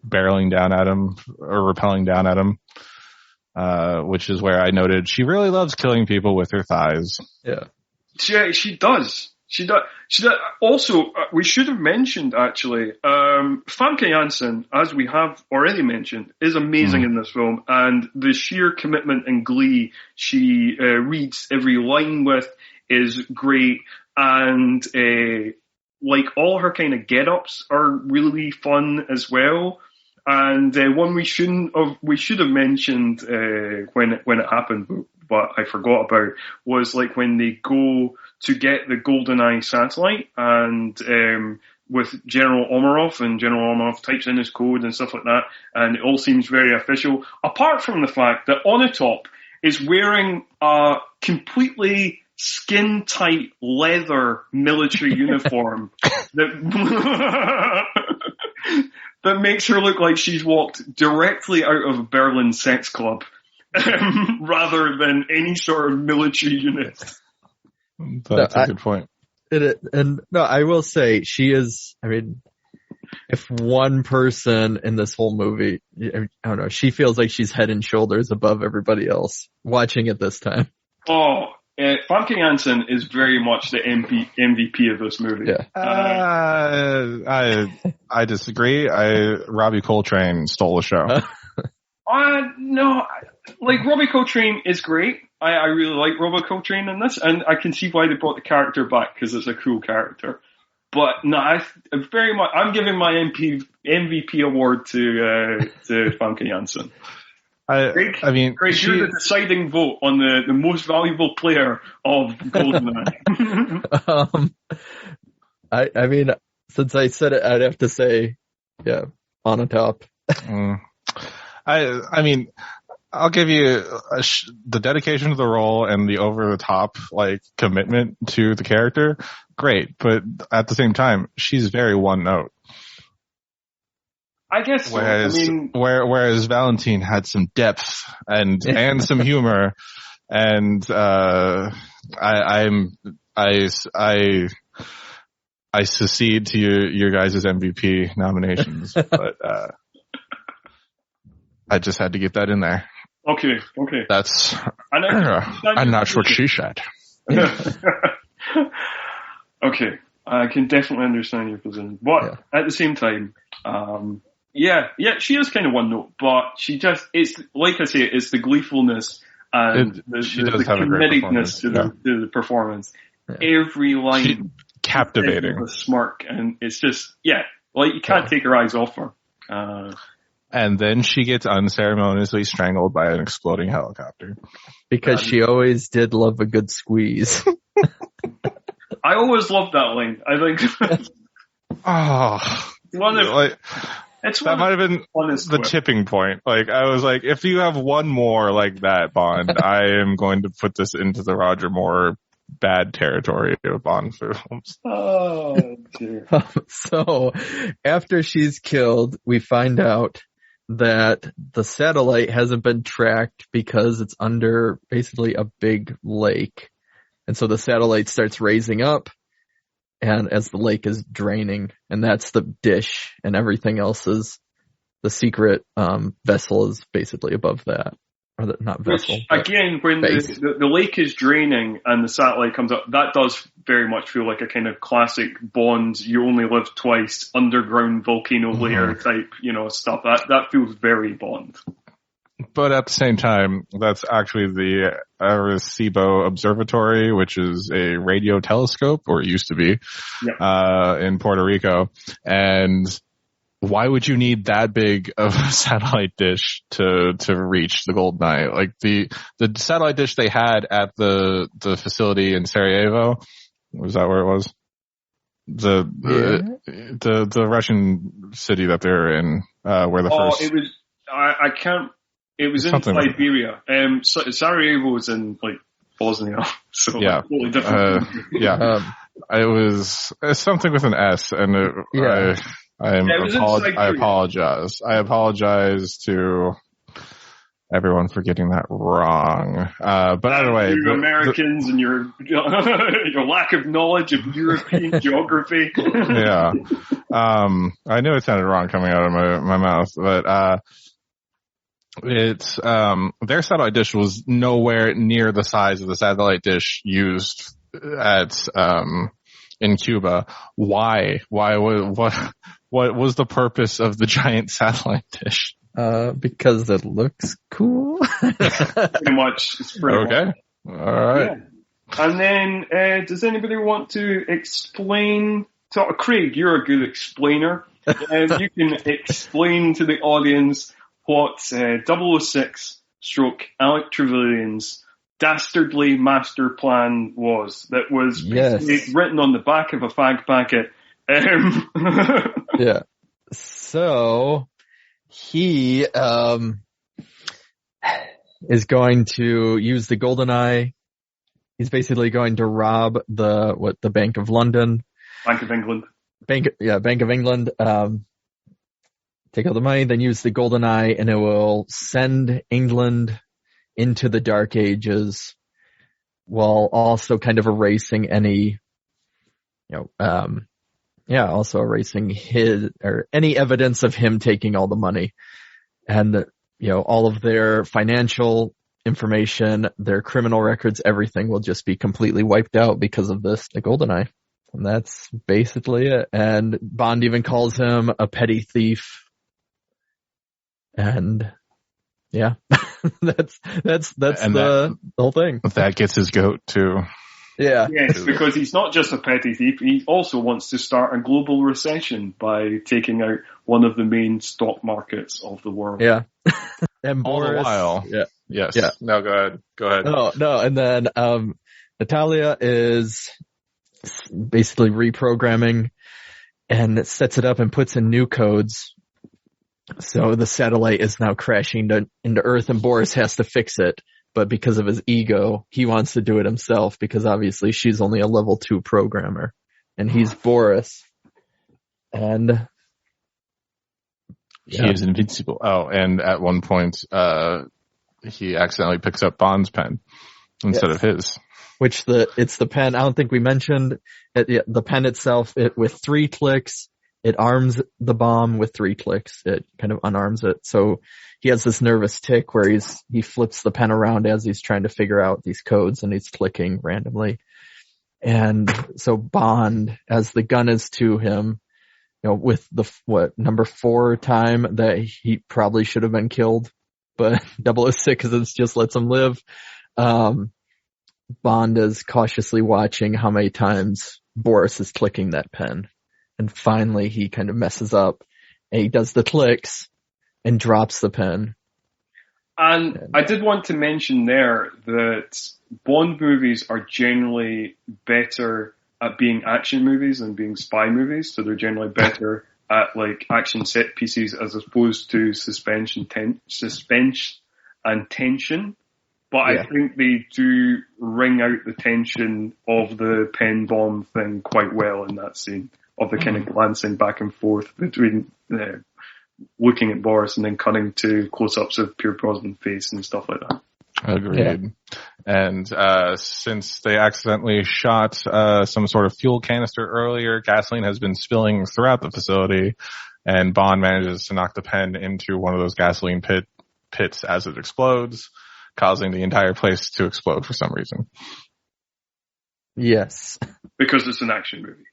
barreling down at him, or rappelling down at him. Which is where I noted she really loves killing people with her thighs. Yeah. She does. She does. Also, we should have mentioned, actually, Famke Janssen, as we have already mentioned, is amazing in this film, and the sheer commitment and glee she reads every line with is great, and like all her kind of get-ups are really fun as well. And one we should have mentioned when it happened, but I forgot about, was like when they go to get the GoldenEye satellite, and with General Omarov, and General Omarov types in his code and stuff like that, and it all seems very official, apart from the fact that Onatopp is wearing a completely skin-tight leather military uniform that makes her look like she's walked directly out of a Berlin sex club, rather than any sort of military unit. That's a good point. I will say, she is, I mean, if one person in this whole movie, I don't know, she feels like she's head and shoulders above everybody else watching it this time. Oh, Famke Janssen is very much the MVP of this movie. Yeah. I disagree. Robbie Coltrane stole the show. No, like Robbie Coltrane is great. I really like Robbie Coltrane in this, and I can see why they brought the character back because it's a cool character. But no, I'm giving my MVP award to Famke Janssen. Craig, you're the deciding vote on the most valuable player of Goldeneye. I mean, since I said it, I'd have to say, yeah, Onatopp. I mean, I'll give you the dedication to the role and the over-the-top like commitment to the character. Great, but at the same time, she's very one note. I guess so. Whereas Valentine had some depth and some humor, and I secede to your guys' MVP nominations, but I just had to get that in there. Okay. That's I'm not what she said. Okay, I can definitely understand your position, but at the same time, she is kind of one note, but it's like I say, it's the gleefulness and the committedness to the performance. Yeah. Every line captivating, with a smirk, and it's just like you can't take your eyes off her. And then she gets unceremoniously strangled by an exploding helicopter. Because she always did love a good squeeze. I always loved that line. I think. That might have been the tipping point. Like, I was like, if you have one more like that, Bond, I am going to put this into the Roger Moore bad territory of Bond films. Oh, dear. So, after she's killed, we find out that the satellite hasn't been tracked because it's under basically a big lake. And so the satellite starts raising up, and as the lake is draining, and that's the dish, and everything else is the secret vessel is basically above that. Or not vessel. Which, again, when the lake is draining and the satellite comes up, that does very much feel like a kind of classic Bond, you only live twice, underground volcano layer type, stuff. That feels very Bond. But at the same time, that's actually the Arecibo Observatory, which is a radio telescope, or it used to be, in Puerto Rico. And why would you need that big of a satellite dish to reach the Goldeneye? Like the satellite dish they had at the facility in Sarajevo, was that where it was? The Russian city that they're in, where the first. It was. I can't. It was in Siberia. Sarajevo was in like Bosnia, so totally different. It's something with an S, and I apologize. I apologize to everyone for getting that wrong. But either way, you Americans and your lack of knowledge of European geography. I knew it sounded wrong coming out of my mouth, but it's their satellite dish was nowhere near the size of the satellite dish used at in Cuba. Why? What was the purpose of the giant satellite dish? Because it looks cool. Pretty much. It's pretty okay. All right. Yeah. And then, does anybody want to explain? Craig, you're a good explainer. You can explain to the audience what 006/Alec Trevelyan's dastardly master plan was. That was written on the back of a fag packet. Yeah. So he is going to use the Goldeneye. He's basically going to rob the Bank of London. Bank of England. Bank of England. Take all the money, then use the Goldeneye, and it will send England into the Dark Ages, while also kind of erasing any, also erasing any evidence of him taking all the money. And, all of their financial information, their criminal records, everything will just be completely wiped out because of this, the Goldeneye. And that's basically it. And Bond even calls him a petty thief. And Yeah. that's And the whole thing. That gets his goat too. Yeah. Yes, because he's not just a petty thief, he also wants to start a global recession by taking out one of the main stock markets of the world. Yeah. And All Boris, the while. yeah. Yes. Yeah. No, go ahead. Go ahead. No. And then, Natalia is basically reprogramming and sets it up and puts in new codes. So the satellite is now crashing into Earth and Boris has to fix it. But because of his ego, he wants to do it himself because obviously she's only a level 2 programmer and he's Boris. And he is invincible. Oh, and at one point, he accidentally picks up Bond's pen instead of his. Which it's the pen. I don't think we mentioned it, the pen itself. With 3 clicks, it arms the bomb. With 3 clicks, it kind of unarms it. So he has this nervous tick where he flips the pen around as he's trying to figure out these codes and he's clicking randomly. And so Bond, as the gun is to him, with the number 4 time that he probably should have been killed, but 006 just lets him live. Bond is cautiously watching how many times Boris is clicking that pen. And finally he kind of messes up and he does the clicks and drops the pen. And I did want to mention there that Bond movies are generally better at being action movies than being spy movies. So they're generally better at like action set pieces as opposed to suspense and tension. But I think they do wring out the tension of the pen bomb thing quite well in that scene of the kind of glancing back and forth between looking at Boris and then cutting to close-ups of Pierce Brosnan's face and stuff like that. Agreed. Yeah. And since they accidentally shot some sort of fuel canister earlier, gasoline has been spilling throughout the facility, and Bond manages to knock the pen into one of those gasoline pits as it explodes, causing the entire place to explode for some reason. Yes. Because it's an action movie.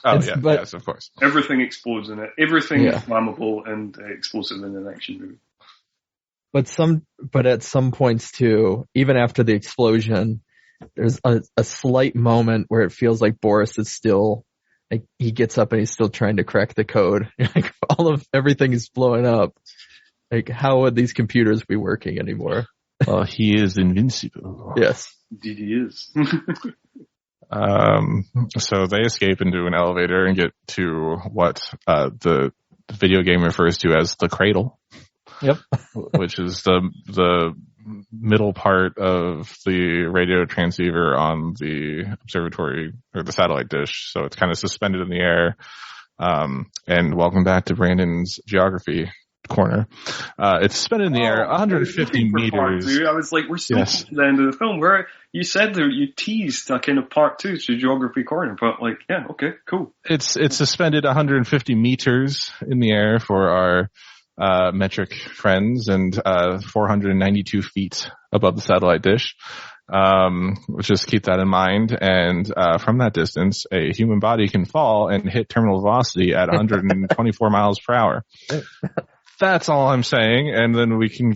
Yes, of course. Everything explodes in it. Everything is flammable and explosive in an action movie. But at some points too, even after the explosion, there's a slight moment where it feels like Boris is still, like, he gets up and he's still trying to crack the code. Like, everything is blowing up. Like, how would these computers be working anymore? Well, he is invincible. Yes. Indeed he is. So they escape into an elevator and get to what the video game refers to as the cradle. Yep. Which is the middle part of the radio transceiver on the observatory or the satellite dish. So it's kind of suspended in the air. And welcome back to Brandon's geography corner. It's suspended in the air 150 meters. I was like, we're still to the end of the film where you said that you teased a kind of part 2 to geography corner, but like, yeah, okay, cool. It's suspended 150 meters in the air for our metric friends, and 492 feet above the satellite dish. Just keep that in mind. And from that distance, a human body can fall and hit terminal velocity at 124 miles per hour. That's all I'm saying. And then we can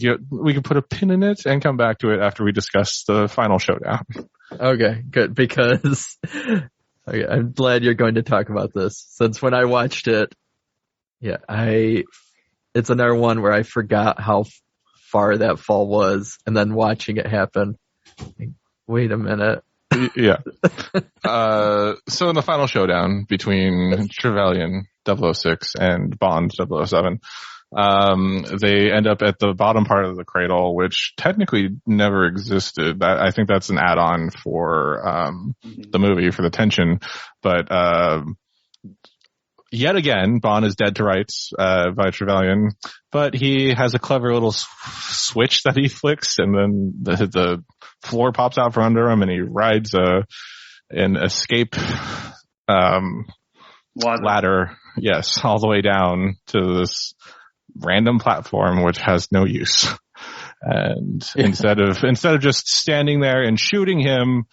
put a pin in it and come back to it after we discuss the final showdown. Okay, good. Because I'm glad you're going to talk about this, since when I watched it, it's another one where I forgot how far that fall was, and then watching it happen, like, wait a minute. Yeah. So in the final showdown between Trevelyan 006 and Bond 007, they end up at the bottom part of the cradle, which technically never existed. I think that's an add-on for the movie, for the tension, but yet again, Bond is dead to rights by Trevelyan, but he has a clever little switch that he flicks, and then the floor pops out from under him, and he rides an escape ladder, yes, all the way down to this random platform which has no use. And instead of just standing there and shooting him,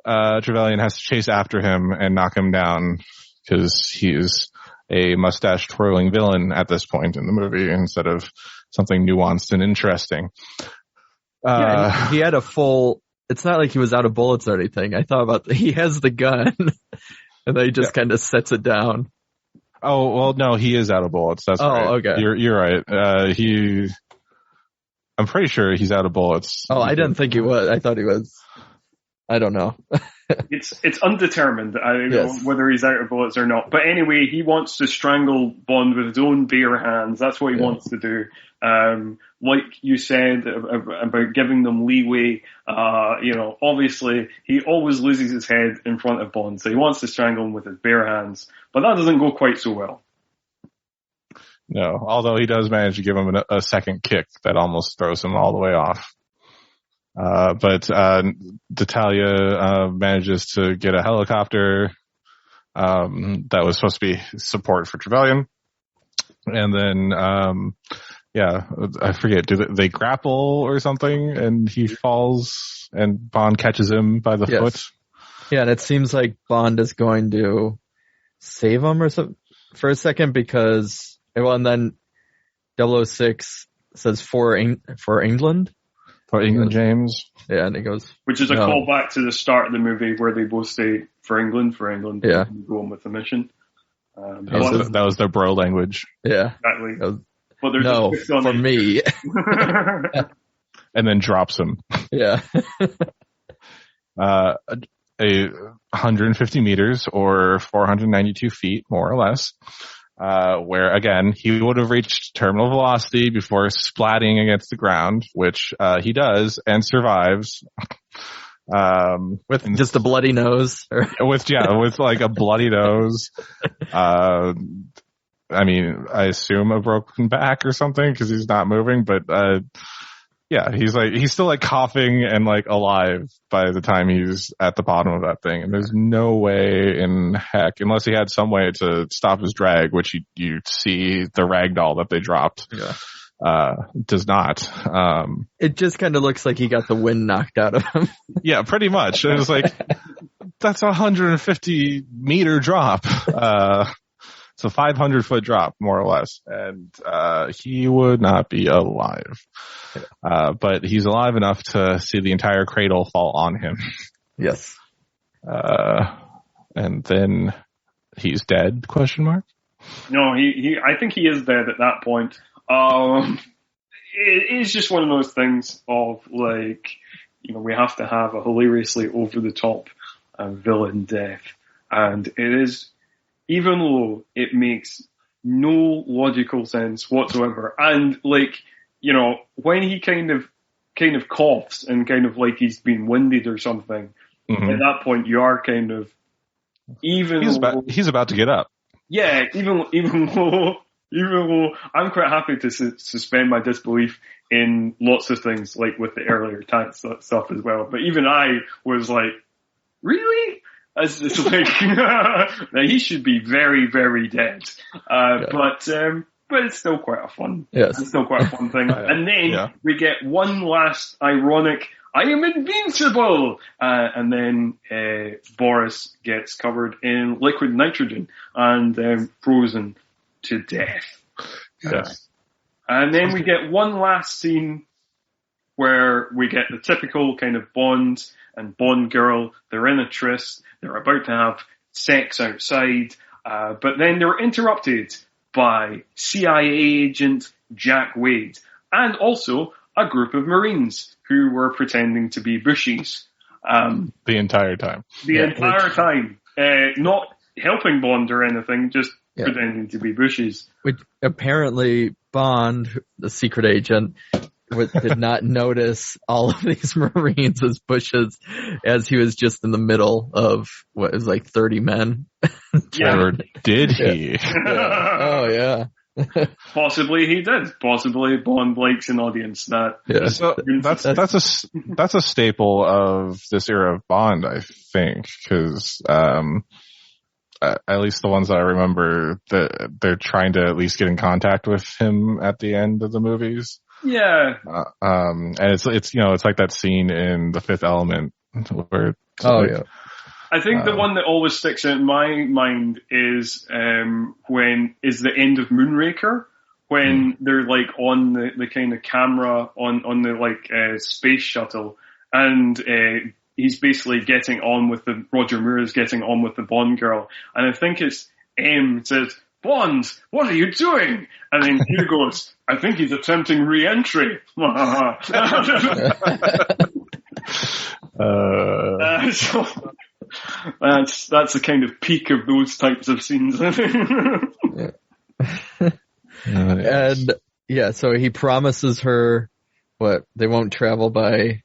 Trevelyan has to chase after him and knock him down, because he's a mustache twirling villain at this point in the movie, instead of something nuanced and interesting. He had a full. It's not like he was out of bullets or anything. I thought about he has the gun, and then he just kind of sets it down. Oh well, no, he is out of bullets. That's right. Oh, okay. You're right. I'm pretty sure he's out of bullets. Oh, I didn't think he was. I thought he was. I don't know. It's undetermined whether he's out of bullets or not. But anyway, he wants to strangle Bond with his own bare hands. That's what he wants to do. Like you said about giving them leeway, obviously he always loses his head in front of Bond, so he wants to strangle him with his bare hands. But that doesn't go quite so well. No, although he does manage to give him a second kick that almost throws him all the way off. But Natalia manages to get a helicopter that was supposed to be support for Trevelyan. And then, I forget, do they grapple or something? And he falls and Bond catches him by the foot. Yeah, and it seems like Bond is going to save him or something for a second because, and then 006 says for England. For England, James. Yeah, and he goes... Which is a callback to the start of the movie where they both say, for England, yeah. And go on with the mission. That was their bro language. Yeah. Exactly. But there's no, for me. And then drops him. Yeah. 150 meters or 492 feet, more or less. Where again, he would have reached terminal velocity before splatting against the ground, which, he does and survives. With just a bloody nose. with like a bloody nose. I mean, I assume a broken back or something because he's not moving, but, he's still like coughing and like alive by the time he's at the bottom of that thing. And there's no way in heck, unless he had some way to stop his drag, which you see the ragdoll that they dropped, does not. It just kind of looks like he got the wind knocked out of him. Yeah, pretty much. It was like, that's a 150 meter drop. It's a 500-foot drop, more or less, and he would not be alive. But he's alive enough to see the entire cradle fall on him. Yes. And then he's dead? ? No, I think he is dead at that point. It is just one of those things of like, we have to have a hilariously over the top villain death, and it is. Even though it makes no logical sense whatsoever. And like, when he kind of coughs and kind of like he's been winded or something, at that point you are kind of, he's about to get up. Yeah, even though I'm quite happy to suspend my disbelief in lots of things, like with the earlier tank stuff as well. But even I was like, really? It's like, he should be very, very dead. But it's still quite a fun, it's still quite a fun thing. And then we get one last ironic, I am invincible! And then, Boris gets covered in liquid nitrogen and, frozen to death. Yes. And then we get one last scene where we get the typical kind of Bond and Bond girl. They're in a tryst. They're about to have sex outside. But then they're interrupted by CIA agent Jack Wade and also a group of Marines who were pretending to be bushies. The entire time. Not helping Bond or anything, just pretending to be bushies. Which apparently Bond, the secret agent, did not notice all of these Marines as bushes as he was just in the middle of what is like 30 men. Or did he? Oh, yeah. Possibly he did. Possibly Bond likes an audience that. Yeah. So that's a staple of this era of Bond, I think, because at least the ones that I remember, that they're trying to at least get in contact with him at the end of the movies. Yeah. And it's like that scene in The Fifth Element where I think the one that always sticks out in my mind is the end of Moonraker, when they're like on the kind of camera on the like space shuttle, and he's basically getting on with Roger Moore is getting on with the Bond girl, and I think it's M says, "Bond, what are you doing?" And then Q goes, "I think he's attempting re-entry." So that's the kind of peak of those types of scenes. And yeah, so he promises her what they won't travel by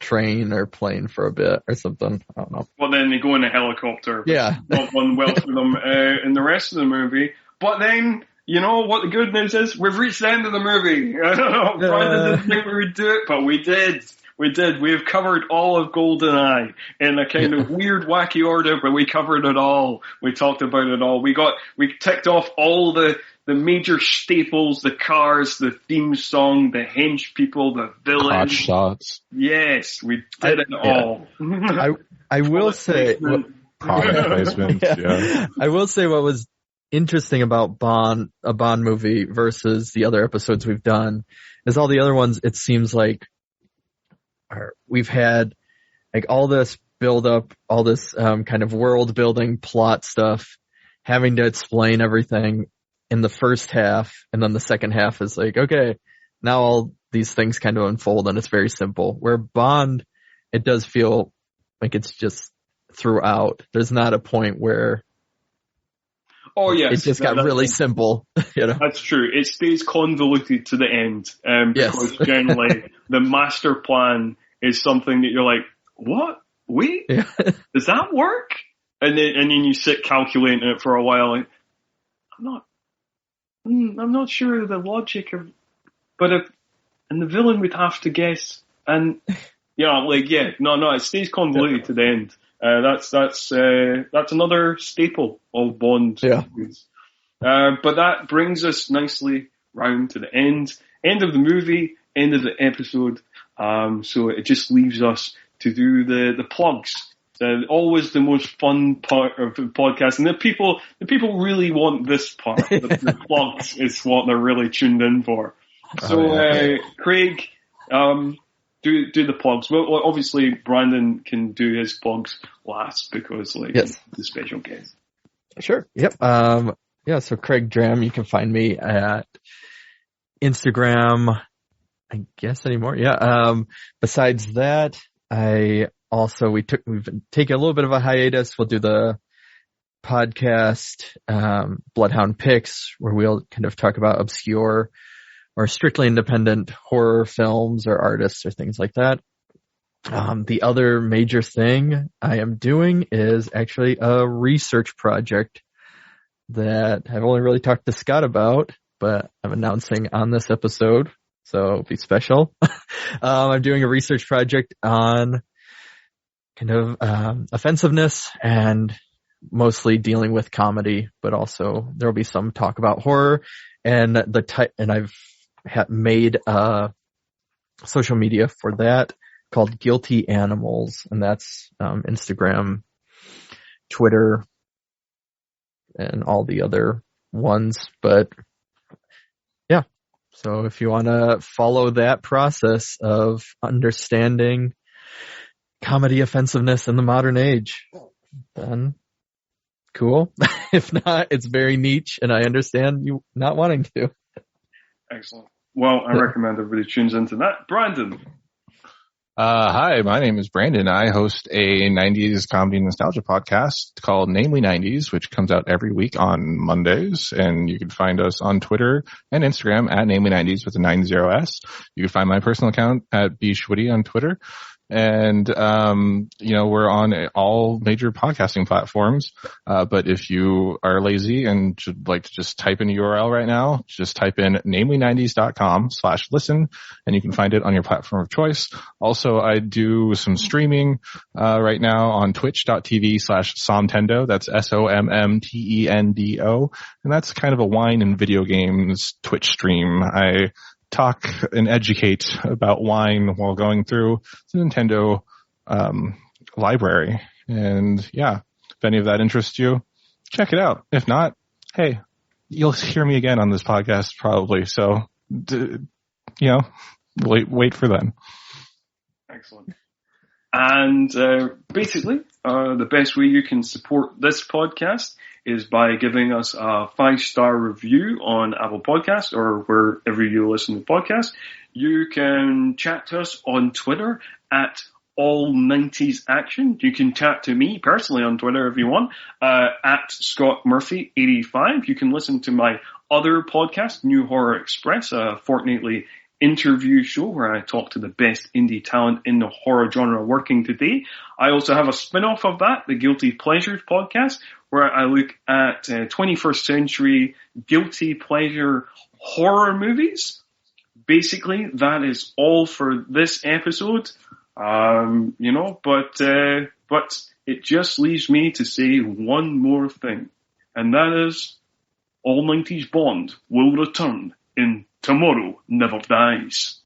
train or plane for a bit or something. I don't know. Well, then they go in a helicopter. Yeah. Not gone well for them in the rest of the movie. But then, you know what the good news is? We've reached the end of the movie. I don't know. Brandon didn't think we would do it, but we did. We did. We've covered all of Goldeneye in a kind of weird, wacky order, but we covered it all. We talked about it all. We ticked off all the major staples, the cars, the theme song, the hench people, the villains. Hot shots. Yes, we did it all. I will say, Product placement. Yeah. I will say what was interesting about a Bond movie versus the other episodes we've done is all the other ones, it seems like we've had like all this build up, all this kind of world building plot stuff, having to explain everything in the first half, and then the second half is like, okay, now all these things kind of unfold and it's very simple. Where Bond, it does feel like it's just throughout. There's not a point where it just got really simple. You know? That's true. It stays convoluted to the end, because generally the master plan is something that you're like, what? Wait, does that work? And then you sit calculating it for a while. Like, I'm not sure of the logic of, and the villain would have to guess, and it stays convoluted to the end. That's another staple of Bond movies. But that brings us nicely round to the end of the movie, end of the episode. So it just leaves us to do the plugs. Always the most fun part of the podcast, and the people really want this part. The plugs is what they're really tuned in for. So, Craig, do the plugs. Well, obviously Brandon can do his plugs last because he's the special guest. Sure. Yep. So Craig Dram, you can find me at Instagram, I guess anymore. Yeah. Besides that, we've been taking a little bit of a hiatus. We'll do the podcast, Bloodhound Picks, where we'll kind of talk about obscure or strictly independent horror films or artists or things like that. The other major thing I am doing is actually a research project that I've only really talked to Scott about, but I'm announcing on this episode, so it'll be special. I'm doing a research project on kind of offensiveness and mostly dealing with comedy, but also there will be some talk about horror and and I've made social media for that called Guilty Animals, and that's Instagram, Twitter, and all the other ones. But yeah, so if you want to follow that process of understanding comedy offensiveness in the modern age, then cool. If not, it's very niche, and I understand you not wanting to. Excellent. Well, I recommend everybody tunes into that. Brandon. Hi, my name is Brandon. I host a 90s comedy nostalgia podcast called Namely 90s, which comes out every week on Mondays. And you can find us on Twitter and Instagram at Namely 90s with a 90s. You can find my personal account at bschwitty on Twitter. And, we're on all major podcasting platforms. But if you are lazy and should like to just type in a URL right now, just type in namely90s.com/listen, and you can find it on your platform of choice. Also, I do some streaming, right now on twitch.tv/Somtendo. That's SOMMTENDO. And that's kind of a wine and video games Twitch stream. I talk and educate about wine while going through the Nintendo library. And yeah, if any of that interests you, check it out. If not, hey, you'll hear me again on this podcast probably. So, wait for then. Excellent. And basically, the best way you can support this podcast is by giving us a 5-star review on Apple Podcasts or wherever you listen to podcasts. You can chat to us on Twitter at All90saction. You can chat to me personally on Twitter if you want, at ScottMurphy85. You can listen to my other podcast, New Horror Express, a fortnightly interview show where I talk to the best indie talent in the horror genre working today. I also have a spin-off of that, the Guilty Pleasures podcast, where I look at 21st century guilty pleasure horror movies. Basically, that is all for this episode. But it just leaves me to say one more thing, and that is All 90s Bond will return in Tomorrow Never Dies.